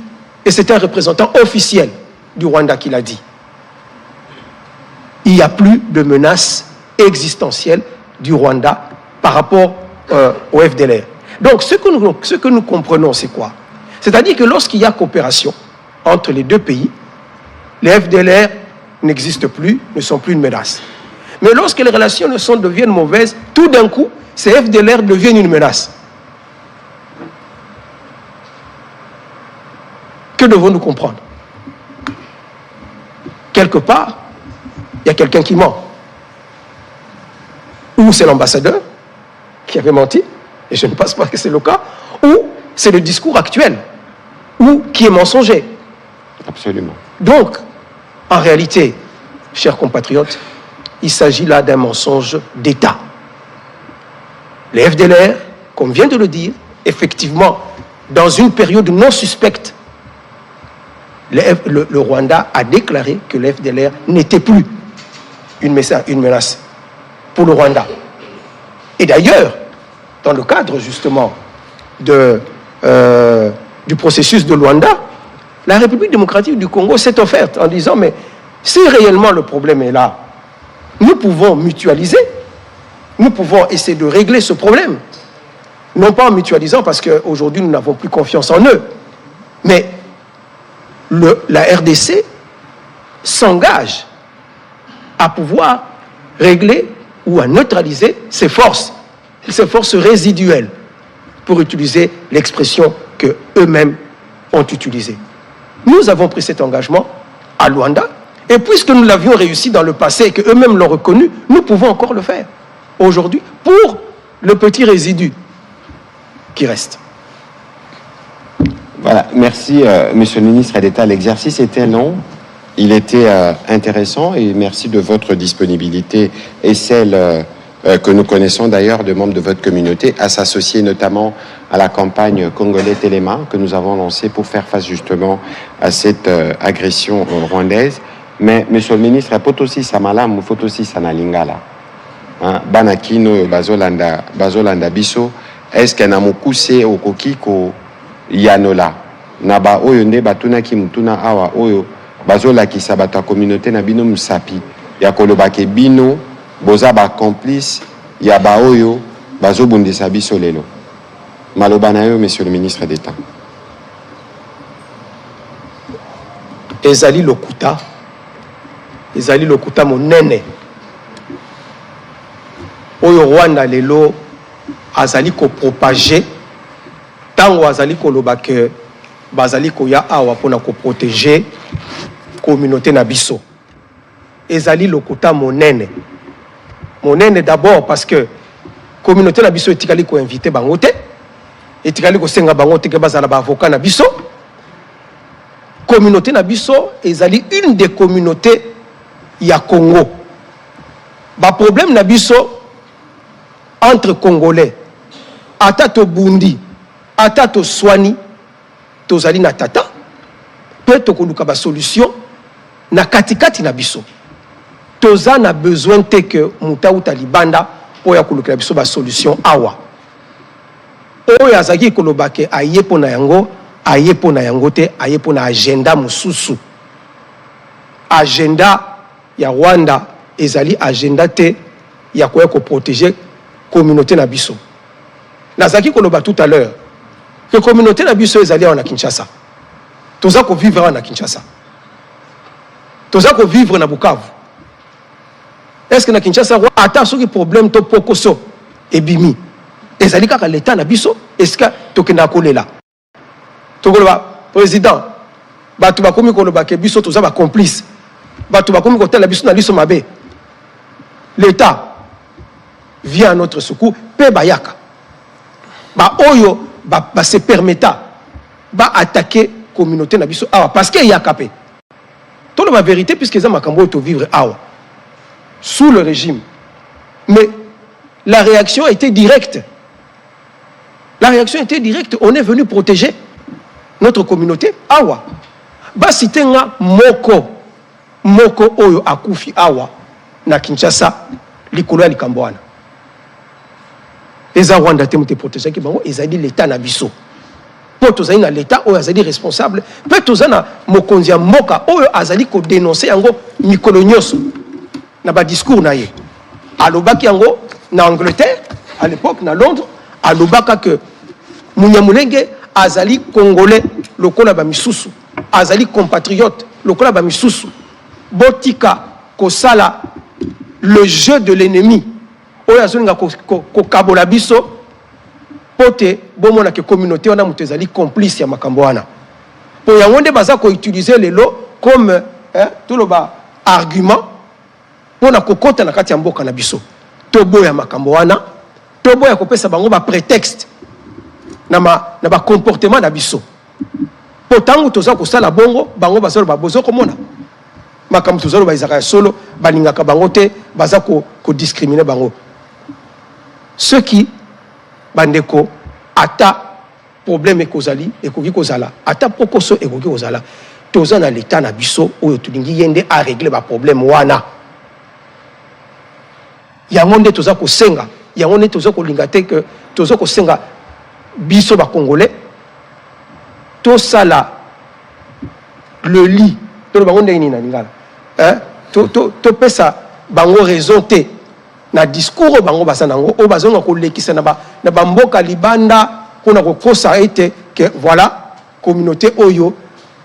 et c'est un représentant officiel du Rwanda qui l'a dit. Il n'y a plus de menace existentielle du Rwanda par rapport au FDLR. Donc, ce que nous comprenons, c'est quoi? C'est-à-dire que lorsqu'il y a coopération entre les deux pays, les FDLR n'existent plus, ne sont plus une menace. Mais lorsque les relations deviennent mauvaises, tout d'un coup, ces FDLR deviennent une menace. Que devons-nous comprendre? Quelque part, il y a quelqu'un qui ment. Ou c'est l'ambassadeur qui avait menti, et je ne pense pas que c'est le cas, ou c'est le discours actuel, ou qui est mensonger. Absolument. Donc, en réalité, chers compatriotes, il s'agit là d'un mensonge d'État. Les FDLR, comme vient de le dire, effectivement, dans une période non suspecte, le Rwanda a déclaré que le FDLR n'était plus une menace pour le Rwanda. Et d'ailleurs, dans le cadre justement du processus de Luanda, la République démocratique du Congo s'est offerte en disant, mais si réellement le problème est là, nous pouvons mutualiser, nous pouvons essayer de régler ce problème. Non pas en mutualisant parce qu'aujourd'hui nous n'avons plus confiance en eux, mais la RDC s'engage à pouvoir régler ou à neutraliser ces forces résiduelles, pour utiliser l'expression que eux-mêmes ont utilisée. Nous avons pris cet engagement à Luanda, et puisque nous l'avions réussi dans le passé et qu'eux-mêmes l'ont reconnu, nous pouvons encore le faire aujourd'hui pour le petit résidu qui reste. Voilà, merci Monsieur le ministre d'État. L'exercice était long, il était intéressant, et merci de votre disponibilité et celle que nous connaissons d'ailleurs de membres de votre communauté à s'associer notamment à la campagne Congolais Téléma que nous avons lancée pour faire face justement à cette agression rwandaise. Mais Monsieur le ministre, il faut aussi Samala, il faut aussi Sanalingala. Banakino bazolanda biso, est-ce que namukuse okokiko yanola naba oyo nde batuna ki mutuna awa oyo bazola ki sabata communauté na bino musapi ya koloba ke bino boza ba complice ya ba oyo bazobundisa biso lelo. Maloba na yo Monsieur le ministre d'État. Ezali lokuta monene oyo Rwanda lelo azali ko propager tango azali koloba ke bazali koya awa pona ko protéger communauté na biso. Ezali lokuta monene d'abord parce que communauté na biso etikali ko inviter bango te, etikali ko senga bango te ke bazala ba avocat na biso. Communauté na biso ezali une des communautés ya Congo. Ba problème na biso entre Congolais, ata to bundi, ata to swani, tozali na tata, pe to koluka ba solution na katikati na biso. Toza na besoin te que muta uta libanda po ya koluka biso ba solution awa. Oyo azaki kolobake aye pona yango, aye pona yango te, aye pona agenda mususu. Agenda ya Rwanda ezali agenda te ya koya ko protéger communauté na biso. Nazaki koloba tout à l'heure que communauté na biso ezali na Kinshasa. Toza ko vivre na Kinshasa. Toza ko vivre na Bukavu. Est-ce que na Kinshasa ata soki problème to pokoso ebimi ezali kaka l'état na biso, est-ce que tokenda kolela tokoloba président batu bakomi koloba ke biso toza ba complice batu bakomi kotela biso na liso mabe, l'état vient à notre secours pe bayaka ba oyo ba se permetta ba attaquer communauté na biso awa parce que y a capé tout la vérité puisque ça makambo to vivre awa sous le régime mais la réaction a été directe. La réaction était directe. On est venu protéger notre communauté awa basi tenga moko oyo akufi awa na Kinshasa likolo ya likambo wana eza Rwanda te muté protéger ki bango ezali l'état na biso po tozali na l'état oyo azali responsable pe tozali na mokonzi ya mboka oyo azali ko dénoncer yango mikolo nyonso na ba discours na ye alobaki yango na Angleterre à l'époque na Londres alobaka que Munyamulenge azali congolais lokola ba misusu azali compatriote lokola ba misusu botika kosala le jeu de l'ennemi oyo azolinga ko kabola biso pote bomona ke communauté wana mutu ezali complice ya makambo wana po yango nde baza ko utiliser lelo comme tout le ba argument pona kokota na kati ya mboka na biso tobo ya makambo wana tobo ya kopesa bango ba prétexte na ba comportement na biso potangu toza kosala bongo bango bazalo ba bozo komona makambo tozalo ba izaka solo balingaka bango te baza ko discriminer bango ceux qui bandeko ata problème ekozali ekoki kozala ata pokoso ekoki kozala toza na l'état na biso oyo tulingi yende a régler ba problème wana yango nde toza kosenga yango nde toza kolinga te que toza kosenga biso ba congolais to sala le lit to bango ndeni na lingala to pesa bango raison te na discours bango basanango o bazonga ko lekisa na ba mboka libanda pona ko kosa ete que voilà communauté oyo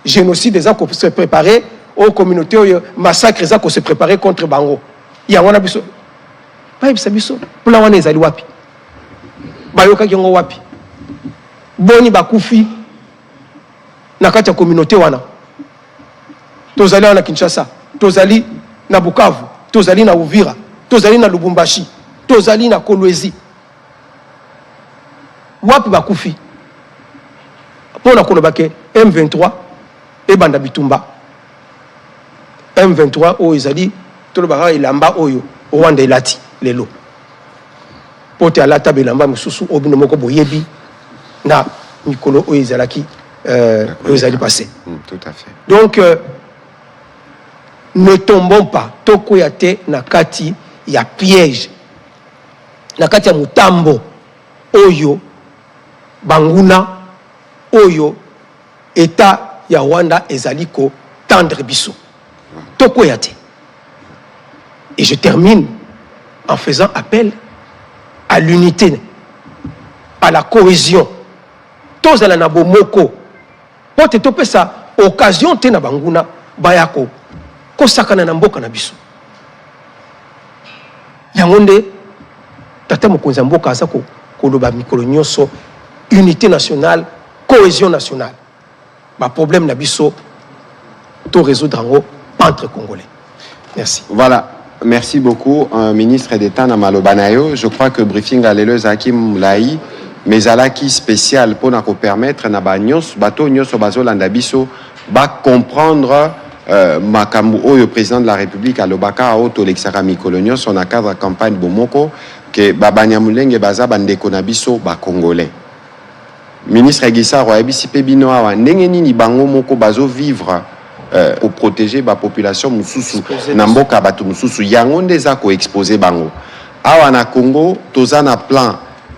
génocide za ko se préparer o communauté oyo massacre za ko se préparer contre bango yango na biso ba biso pula wana ezali wapi bayoka yango wapi boni bakufi na kati ya communauté wana tozali na Kinshasa tozali na Bukavu tozali na Uvira tozali na Lubumbashi tozali na Kolwezi wapi bakufi pona koloba ke M23 e banda bitumba M23 o ezali toloba ilamba oyo Rwanda elati lelo pote alata belamba mususu obino moko boyebi na mikolo oyo ezalaki ezali passé tout à fait donc ne tombons pas tokoyate na kati ya piège na kati ya mutambo oyo banguna oyo état ya Rwanda ezali ko tendre biso tokoyate. Et je termine en faisant appel à l'unité, à la cohésion. Tous à la bomoko. Pour te toper ça, occasion te na banguna bayako. Ko sakana na mboka na biso. Yangonde tata mokonza mboka asako koloba mikolo nyonso unité nationale, cohésion nationale. Ba problème na biso to résoudre entre Congolais. Merci. Voilà. Merci beaucoup, ministre d'État Namalobanayo. Je crois que briefing à l'élève Hakim Laï, mais à la qui spécial pour nous permettre na bagnos bateau nyos bazolanda biso ba comprendre makambu oyo président de la République à l'Obaka auto l'exara mikolonio son cadre campagne bomoko que babanyamulenge baza bandeko na biso ba congolais. Ministre Egisa Royabisi Pebino awa ndenge nini bango moko bazo vivre pour protéger la population mususu na mboka batu mususu yango ndeza ko exposer bango awa na Congo toza na plan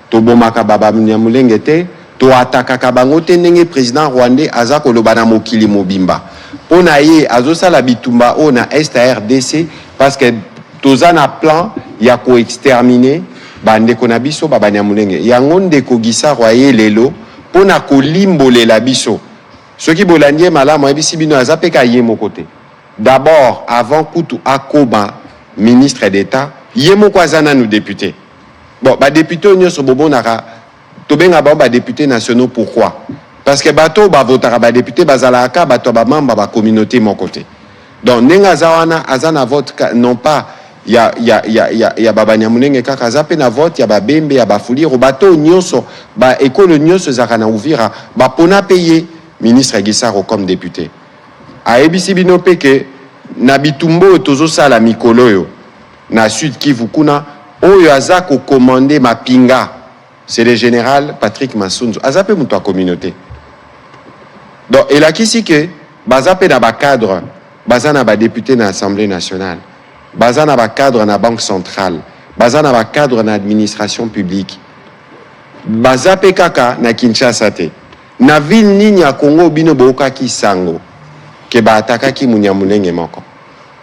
to bomaka baba Nyamulenge te to atakaka bango te ndenge président rwandais aza ko loba na mokili mobimba pona ye azosala bitumba o na est RDC parce que toza na plan ya ko exterminer bandeko na biso baba Nyamulenge yango ndeko Gisa Roye lelo pona ko limbolela biso. Ce qui bolandie malamu ebisi bino azapeka yemo côté. D'abord avant Kutu Akoba ministre d'État, yemo kwazana nous députés. Bon, ba député onyoso bobo naka to benga ba députés nationaux pourquoi? Parce que bato ba votera ba député bazalaka bato ba membre ba communauté mon côté. Donc nenga zawana azana vote non pas ya baba Nyamulenge kaka zape na vote ya ba bembe ya ba fuliro bato nyonso ba école nyonso zakana Uvira ba pona payer ministre Gisaro comme député. Aebisi bino peke na bitumbo tozo sala mikolo yo na Sud Kivu kuna oyo aza ko commander mapinga. C'est le général Patrick Massunzu. Aza pe muto a communauté. Donc et là kisi que baza pe na ba cadre, baza na ba député na Assemblée nationale. Baza na ba cadre na Banque centrale. Baza na ba cadre na administration publique. Baza pe kaka na Kinshasa te. Na ville nini ya Congo bino boka ki sango. Ke ba ataka ki Munyamulenge moko.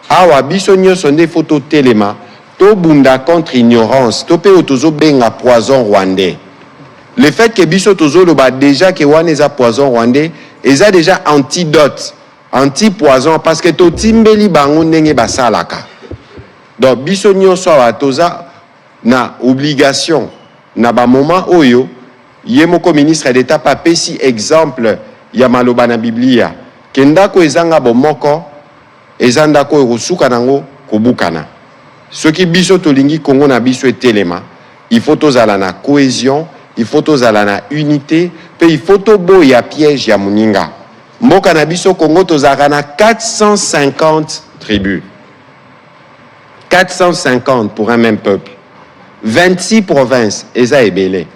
Awa biso nyonso nde photo telema to bunda contre ignorance to pe otozo benga poison rwandais. Le fait que biso tozo loba déjà que wane eza poison rwandais eza déjà antidote, anti-poison parce que to timbeli bango ndenge basalaka. Donc biso nyonso awa toza na obligation na ba moment oyo yemoko ministre d'État pa pesi exemple ya maloba na Biblia kendako ezanga bomoko ezandako erosuka nango kobukana. Ce qui biso tolingi Congo na biso etelema, il faut tozala na cohésion, il faut tozala na unité, pe il faut tobo ya piège ya muninga. Mboka na biso Congo tozala na 450 tribus. 450 pour un même peuple. 26 provinces, eza ebele.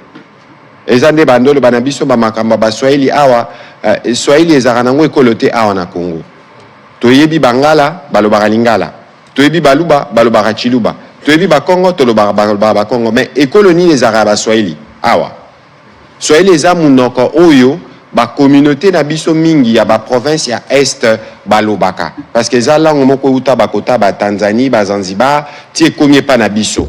Eza nde bandolo banabiso ba makamba ba Swahili awa, Swahili eza ranango ekolote awa na Congo. Toyebi bangala, balobaka lingala. Toyebi baluba, balobaka chiluba. Toyebi bakongo, balobaka Congo. Mais écolonie les arabes Swahili awa. Swahili eza munoko oyo ba communauté na biso mingi ya ba province ya est balobaka. Parce que eza langue moko uta bakota ba Tanzanie, ba Zanzibar, tie komie pa na biso.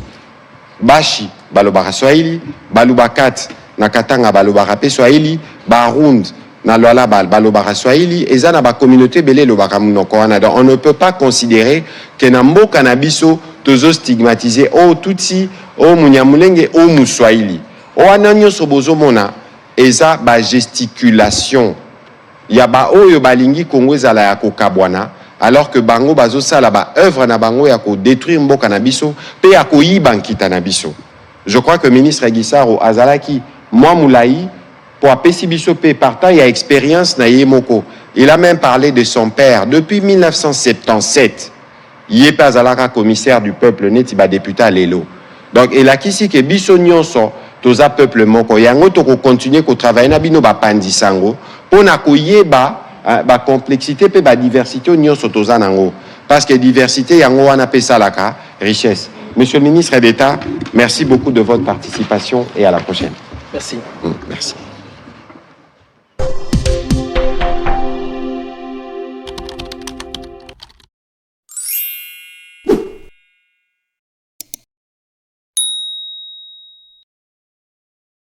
Bashi balobaka Swahili, balubakat na Katanga balobaka pe Swahili, Barund na Luala balobaka Swahili, eza na ba communauté belé lobaka munoko wana. Donc on ne peut pas considérer que na mboka na biso tozo stigmatiser oh Tutsi, oh Munyamulenge, oh Muswahili. O ananyo sobozo mona eza ba gesticulation. Ya ba oyo balingi Congo ezala ya kokabwana alors que bango bazo sala ba œuvre na bango ya ko détruire mboka na biso pe ya ko yiba nkita na biso. Je crois que ministre Gisaro azalaki moi moulayi pour apesi biso pe partant ya expérience na yemoko. Il a même parlé de son père depuis 1977. Yé pas azalaka commissaire du peuple neti ba député à Lelo. Donc il a kisi ke biso nyonso toza peuple moko yango to ko continuer ko travailler na bino ba pandisango pona ko yeba ba complexité pe ba diversité nyonso toza nango parce que diversité yango wana pe salaka richesse. Monsieur le ministre d'État, merci beaucoup de votre participation et à la prochaine. Merci. Merci.